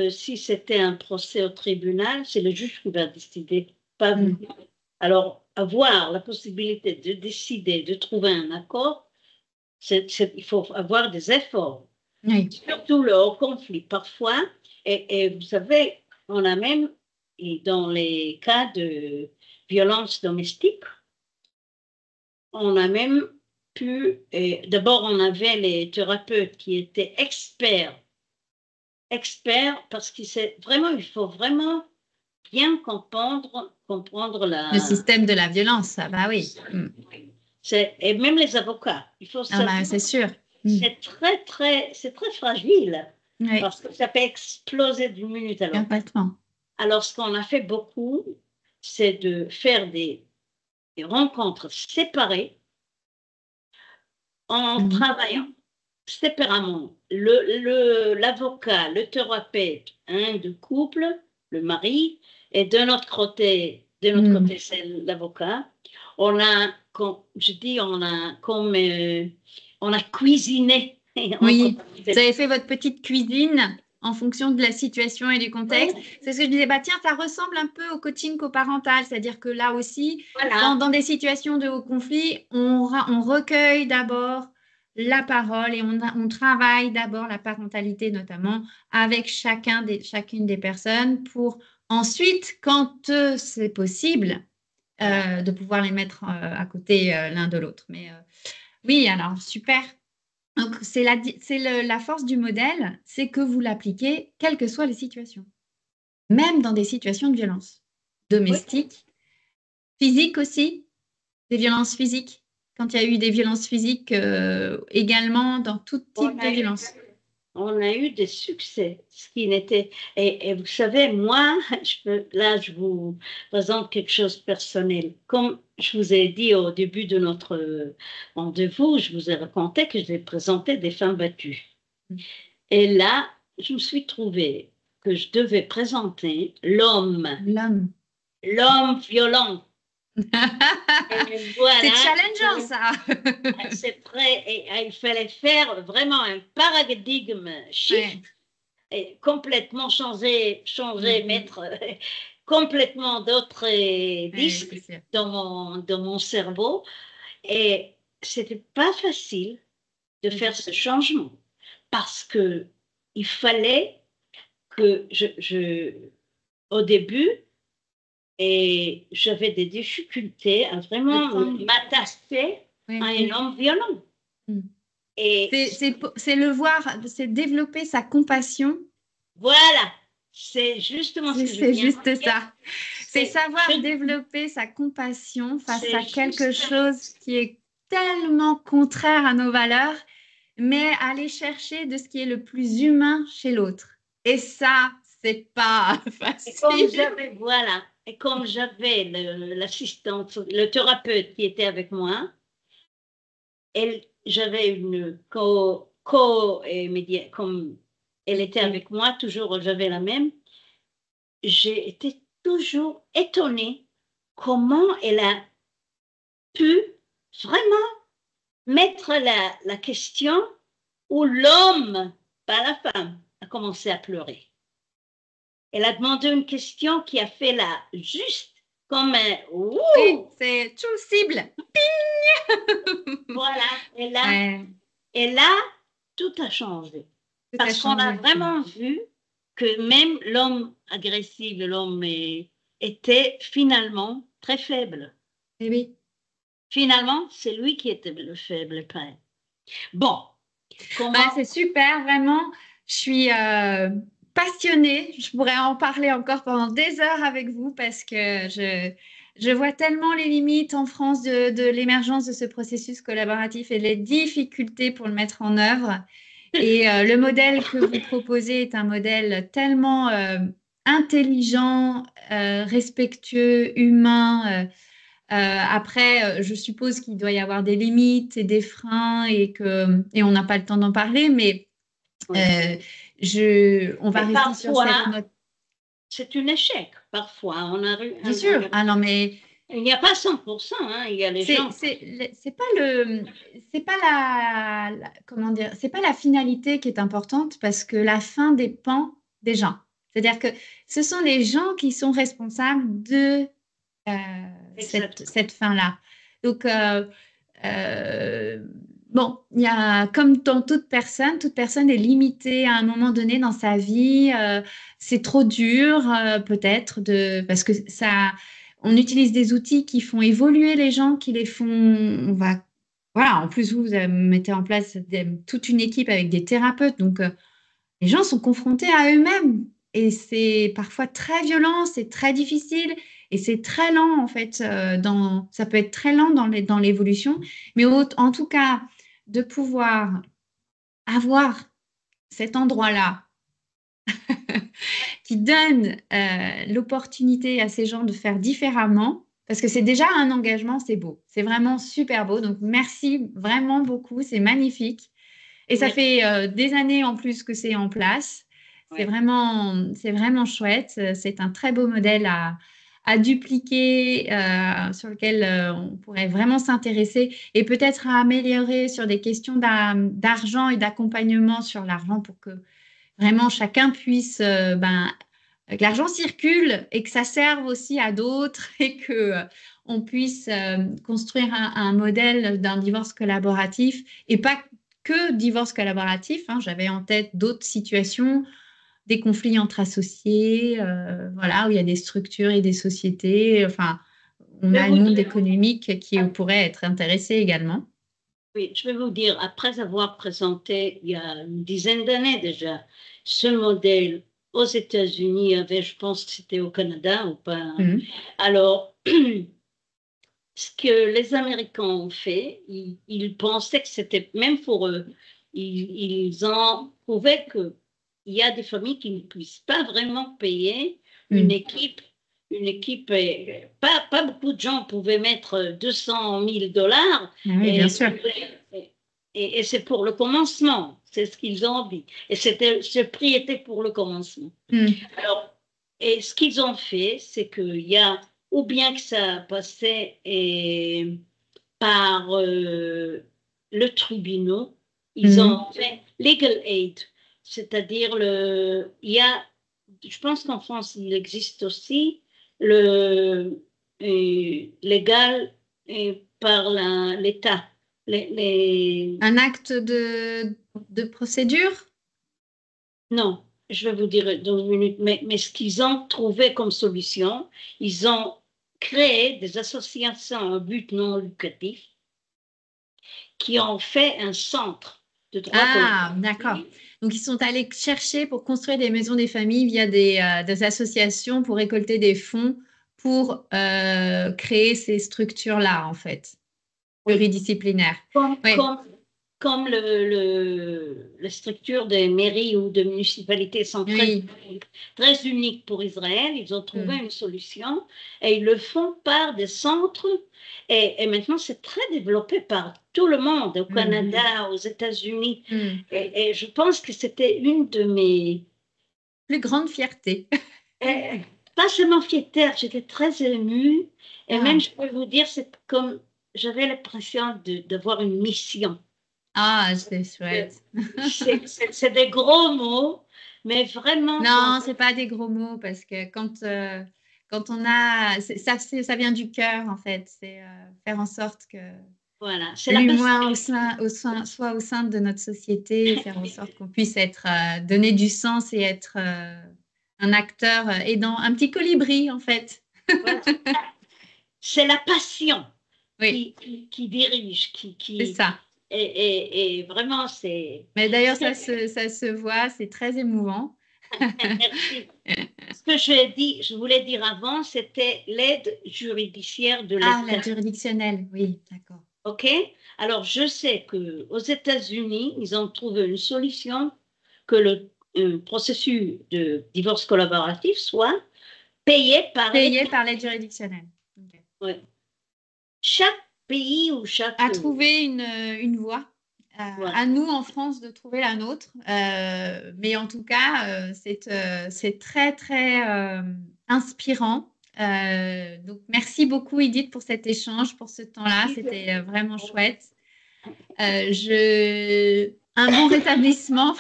S2: Si c'était un procès au tribunal, c'est le juge qui va décider, pas vous. Alors, avoir la possibilité de décider, de trouver un accord, il faut avoir des efforts.
S1: Oui.
S2: Surtout le haut conflit, parfois. Et vous savez, on a même, dans les cas de violence domestique, on a même pu, d'abord on avait les thérapeutes qui étaient experts parce qu'il faut vraiment bien comprendre
S1: Le système de la violence, ça, bah oui.
S2: Et même les avocats, il faut savoir.
S1: C'est sûr.
S2: C'est très fragile.
S1: Oui.
S2: Parce que ça peut exploser d'une minute à l'autre.
S1: Complètement.
S2: Alors, ce qu'on a fait beaucoup, c'est de faire des rencontres séparées en travaillant séparément. L'avocat, le thérapeute, de couple, le mari, et de notre côté c'est l'avocat. On a, on a cuisiné.
S1: Oui, vous avez fait votre petite cuisine en fonction de la situation et du contexte. C'est ce que je disais, bah tiens, ça ressemble un peu au coaching coparental, c'est-à-dire que là aussi, dans des situations de haut conflit, on recueille d'abord la parole et on travaille d'abord la parentalité notamment avec chacune des personnes pour ensuite, quand c'est possible, de pouvoir les mettre à côté l'un de l'autre. Mais oui, alors super. Donc, c'est la force du modèle, c'est que vous l'appliquez quelles que soient les situations, même dans des situations de violence domestique, physique aussi, des violences physiques, quand il y a eu des violences physiques également dans tout type de violence.
S2: On a eu des succès, ce qui n'était. Et vous savez, moi, je vous présente quelque chose de personnel. Comme je vous ai dit au début de notre rendez-vous, je vous ai raconté que j'ai présenté des femmes battues. Et là, je me suis trouvée que je devais présenter l'homme violent.
S1: Voilà. C'est challengeant, ça.
S2: C'est et il fallait faire vraiment un paradigme shift et complètement changer, mettre complètement d'autres disques dans mon cerveau. Et c'était pas facile de faire ce changement parce que il fallait que au début, et j'avais des difficultés à vraiment m'attacher à un homme violent.
S1: C'est le voir, c'est développer sa compassion.
S2: Voilà, c'est justement ce que je viens de dire.
S1: C'est juste ça. C'est savoir développer sa compassion face à quelque chose qui est tellement contraire à nos valeurs, mais aller chercher de ce qui est le plus humain chez l'autre. Et ça, c'est pas facile.
S2: Et comme j'avais l'assistante, le thérapeute qui était avec moi, j'avais une comme elle était avec moi, toujours j'avais la même, j'ai été toujours étonnée comment elle a pu vraiment mettre la question où l'homme, pas la femme, a commencé à pleurer. Elle a demandé une question qui a fait juste comme un ouh!
S1: Oui, c'est tout cible. Ping!
S2: Voilà, et là, tout a changé. Parce qu'on a vraiment vu que même l'homme agressif, l'homme était finalement très faible.
S1: Et oui.
S2: Finalement, c'est lui qui était le faible. Bon.
S1: C'est super, vraiment. Je suis passionnée. Je pourrais en parler encore pendant des heures avec vous parce que je vois tellement les limites en France de l'émergence de ce processus collaboratif et les difficultés pour le mettre en œuvre. Et le modèle que vous proposez est un modèle tellement intelligent, respectueux, humain. Après, je suppose qu'il doit y avoir des limites et des freins et on n'a pas le temps d'en parler, mais on va rester sur cette note.
S2: c'est un échec parfois.
S1: Bien sûr. Ah non, mais
S2: il n'y a pas 100%, hein, il y a les gens.
S1: c'est pas c'est pas comment dire, c'est pas la finalité qui est importante parce que la fin dépend des gens. C'est-à-dire que ce sont les gens qui sont responsables de cette fin-là. Donc, euh, bon, il y a, comme dans toute personne est limitée à un moment donné dans sa vie. C'est trop dur, peut-être, parce que ça, on utilise des outils qui font évoluer les gens, qui les font, voilà, en plus, vous mettez en place toute une équipe avec des thérapeutes. Donc, les gens sont confrontés à eux-mêmes et c'est parfois très violent, c'est très difficile et c'est très lent en fait. Ça peut être très lent dans l'évolution, mais en tout cas, de pouvoir avoir cet endroit-là qui donne l'opportunité à ces gens de faire différemment, parce que c'est déjà un engagement, c'est beau, c'est vraiment super beau. Donc merci vraiment beaucoup, c'est magnifique. Et ça fait des années en plus que c'est en place. C'est vraiment chouette. C'est un très beau modèle à dupliquer, sur lequel on pourrait vraiment s'intéresser et peut-être à améliorer sur des questions d'argent et d'accompagnement sur l'argent pour que vraiment chacun puisse, que l'argent circule et que ça serve aussi à d'autres et que on puisse construire un modèle d'un divorce collaboratif et pas que divorce collaboratif, hein. J'avais en tête d'autres situations, des conflits entre associés, voilà, où il y a des structures et des sociétés. Enfin, on a le monde économique qui pourrait être intéressé également.
S2: Oui, je vais vous dire, après avoir présenté il y a une dizaine d'années déjà ce modèle aux États-Unis, je pense que c'était au Canada ou pas. Alors, ce que les Américains ont fait, ils pensaient que c'était même pour eux. Ils ont prouvé qu'il y a des familles qui ne puissent pas vraiment payer une équipe. Une équipe, pas beaucoup de gens pouvaient mettre 200 000 dollars.
S1: Oui, bien sûr.
S2: Et c'est pour le commencement, c'est ce qu'ils ont dit. Et ce prix était pour le commencement. Alors, et ce qu'ils ont fait, c'est qu'il y a, ou bien que ça passait par le tribunal, ils ont fait legal aid, c'est-à-dire il y a, je pense qu'en France, il existe aussi le légal par l'État.
S1: Un acte de procédure?
S2: Non, je vais vous dire dans une minute, mais ce qu'ils ont trouvé comme solution, ils ont créé des associations à but non lucratif qui ont fait un centre de droit
S1: collaboratif. D'accord. Donc, ils sont allés chercher pour construire des maisons des familles via des associations pour récolter des fonds pour créer ces structures-là, en fait, pluridisciplinaires.
S2: Comme les structures des mairies ou de municipalités sont très uniques pour Israël, ils ont trouvé une solution et ils le font par des centres. Et maintenant, c'est très développé par tout le monde, au Canada, aux États-Unis. Et je pense que c'était une de mes
S1: plus grandes fiertés.
S2: Pas seulement fierté, j'étais très émue. Et même, je peux vous dire, c'est comme j'avais l'impression d'avoir une mission.
S1: Ah, c'est chouette.
S2: C'est des gros mots, mais vraiment.
S1: Non, c'est pas des gros mots parce que quand on a. Ça vient du cœur, en fait. C'est faire en sorte que
S2: voilà,
S1: l'humain soit au sein de notre société, faire en sorte qu'on puisse donner du sens et être un acteur aidant, un petit colibri, en fait.
S2: Voilà. C'est la passion qui dirige,
S1: C'est ça.
S2: Et vraiment, c'est.
S1: Mais d'ailleurs, ça se voit, c'est très émouvant.
S2: Merci. Ce que je voulais dire avant, c'était l'aide juridiciaire de l'État.
S1: Ah, l'aide juridictionnelle, oui, d'accord.
S2: OK? Alors, je sais qu'aux États-Unis, ils ont trouvé une solution que le processus de divorce collaboratif soit payé par
S1: l'aide juridictionnelle.
S2: Okay. Ouais. Chaque pays ou chaque...
S1: A trouvé une voie
S2: Voilà.
S1: À nous en France de trouver la nôtre. Mais en tout cas, c'est très, très inspirant. Donc, merci beaucoup, Edith, pour cet échange, pour ce temps-là. C'était vraiment chouette. Un bon rétablissement.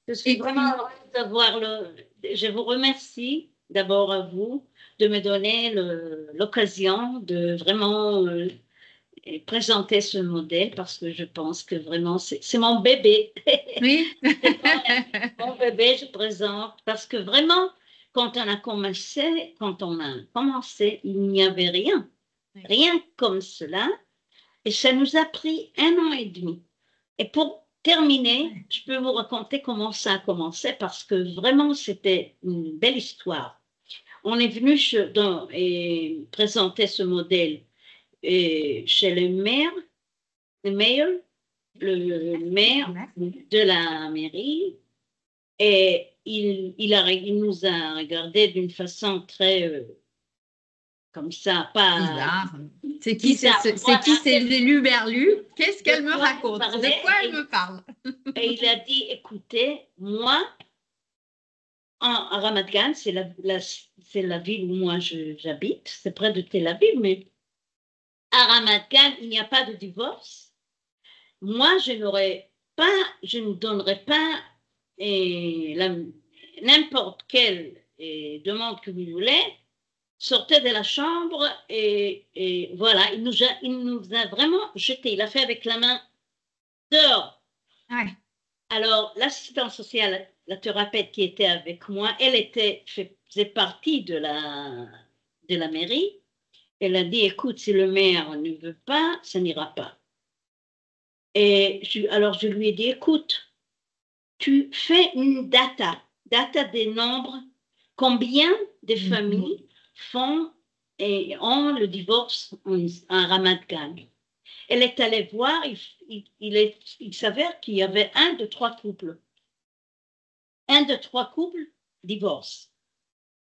S2: Je suis
S1: Et
S2: vraiment
S1: puis,
S2: heureuse d'avoir Je vous remercie d'abord à vous de me donner l'occasion de vraiment présenter ce modèle parce que je pense que vraiment c'est mon bébé.
S1: oui.
S2: Mon bébé, je présente parce que vraiment, quand on a commencé, il n'y avait rien,
S1: Oui.
S2: rien comme cela, et ça nous a pris 1 an et demi. Et pour terminer, je peux vous raconter comment ça a commencé parce que vraiment, c'était une belle histoire. On est venu et présenter ce modèle chez le maire de la mairie, et il nous a regardé d'une façon très comme ça, pas
S1: Bizarre. C'est qui,
S2: bizarre.
S1: c'est qui, c'est Luberlu? Qu'est-ce
S2: De
S1: qu'elle me
S2: quoi il
S1: raconte? De
S2: parlait,
S1: quoi elle me parle?
S2: et il a dit, écoutez, moi, à Ramat Gan, c'est la ville où moi j'habite, c'est près de Tel Aviv, mais à Ramat Gan, il n'y a pas de divorce. Moi, je ne donnerai pas n'importe quelle demande que vous voulez. Sortez de la chambre et voilà, il nous a vraiment jeté. Il a fait avec la main dehors.
S1: Ouais.
S2: Alors, l'assistante sociale, la thérapeute qui était avec moi, elle faisait partie de la mairie. Elle a dit, écoute, si le maire ne veut pas, ça n'ira pas. Et alors, je lui ai dit, écoute, tu fais une data des nombres, combien de familles font et ont le divorce en Ramat Gan. Elle est allée voir, il s'avère qu'il y avait 1 de 3 couples. 1 de 3 couples divorcent.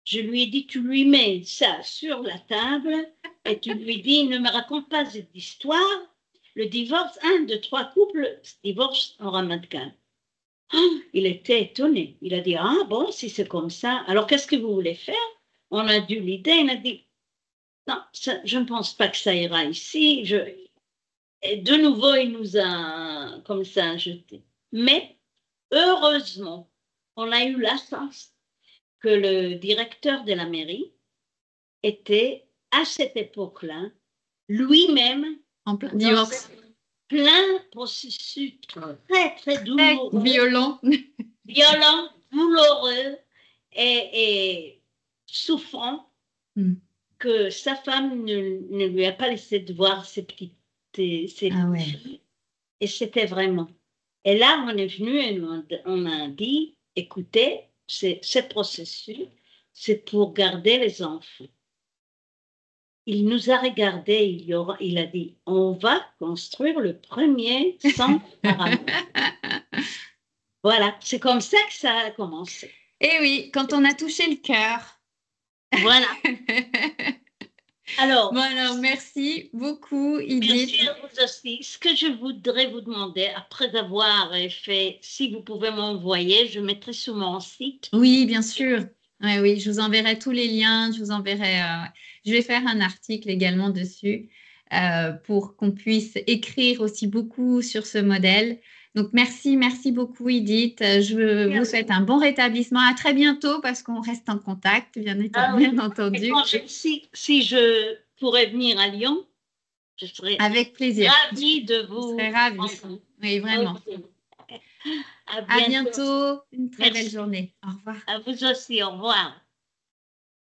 S2: Je lui ai dit, tu lui mets ça sur la table et tu lui dis, ne me raconte pas cette histoire. Le divorce, 1 de 3 couples divorcent en Ramat Gan. Il était étonné. Il a dit, ah bon, si c'est comme ça, alors qu'est-ce que vous voulez faire? On a dû l'idée, il a dit, non, je ne pense pas que ça ira ici. Et de nouveau, il nous a comme ça jeté. Mais heureusement, on a eu la chance que le directeur de la mairie était à cette époque-là lui-même
S1: En plein divorce.
S2: plein processus très, très douloureux,
S1: violent,
S2: douloureux et souffrant, que sa femme ne lui a pas laissé de voir ses petites filles. Et c'était vraiment. Et là, on est venu et on a dit, écoutez, ce processus, c'est pour garder les enfants. Il nous a regardé, il a dit, on va construire le premier centre par an. Voilà, c'est comme ça que ça a commencé.
S1: Eh oui, quand on a touché le cœur.
S2: Voilà. Alors,
S1: merci beaucoup, Edith.
S2: Merci à vous aussi. Ce que je voudrais vous demander, après avoir fait, si vous pouvez m'envoyer, je mettrai sur mon site.
S1: Oui, bien sûr. Oui, je vous enverrai tous les liens. Je vais faire un article également dessus pour qu'on puisse écrire aussi beaucoup sur ce modèle. Donc, merci beaucoup, Edith. Je vous souhaite un bon rétablissement. À très bientôt parce qu'on reste en contact, bien entendu.
S2: Si je pourrais venir à Lyon, je serais
S1: avec plaisir.
S2: Ravie de vous.
S1: Je serais ravie. Oui, vraiment.
S2: Okay.
S1: À bientôt. Une très belle journée. Au revoir.
S2: À vous aussi. Au revoir.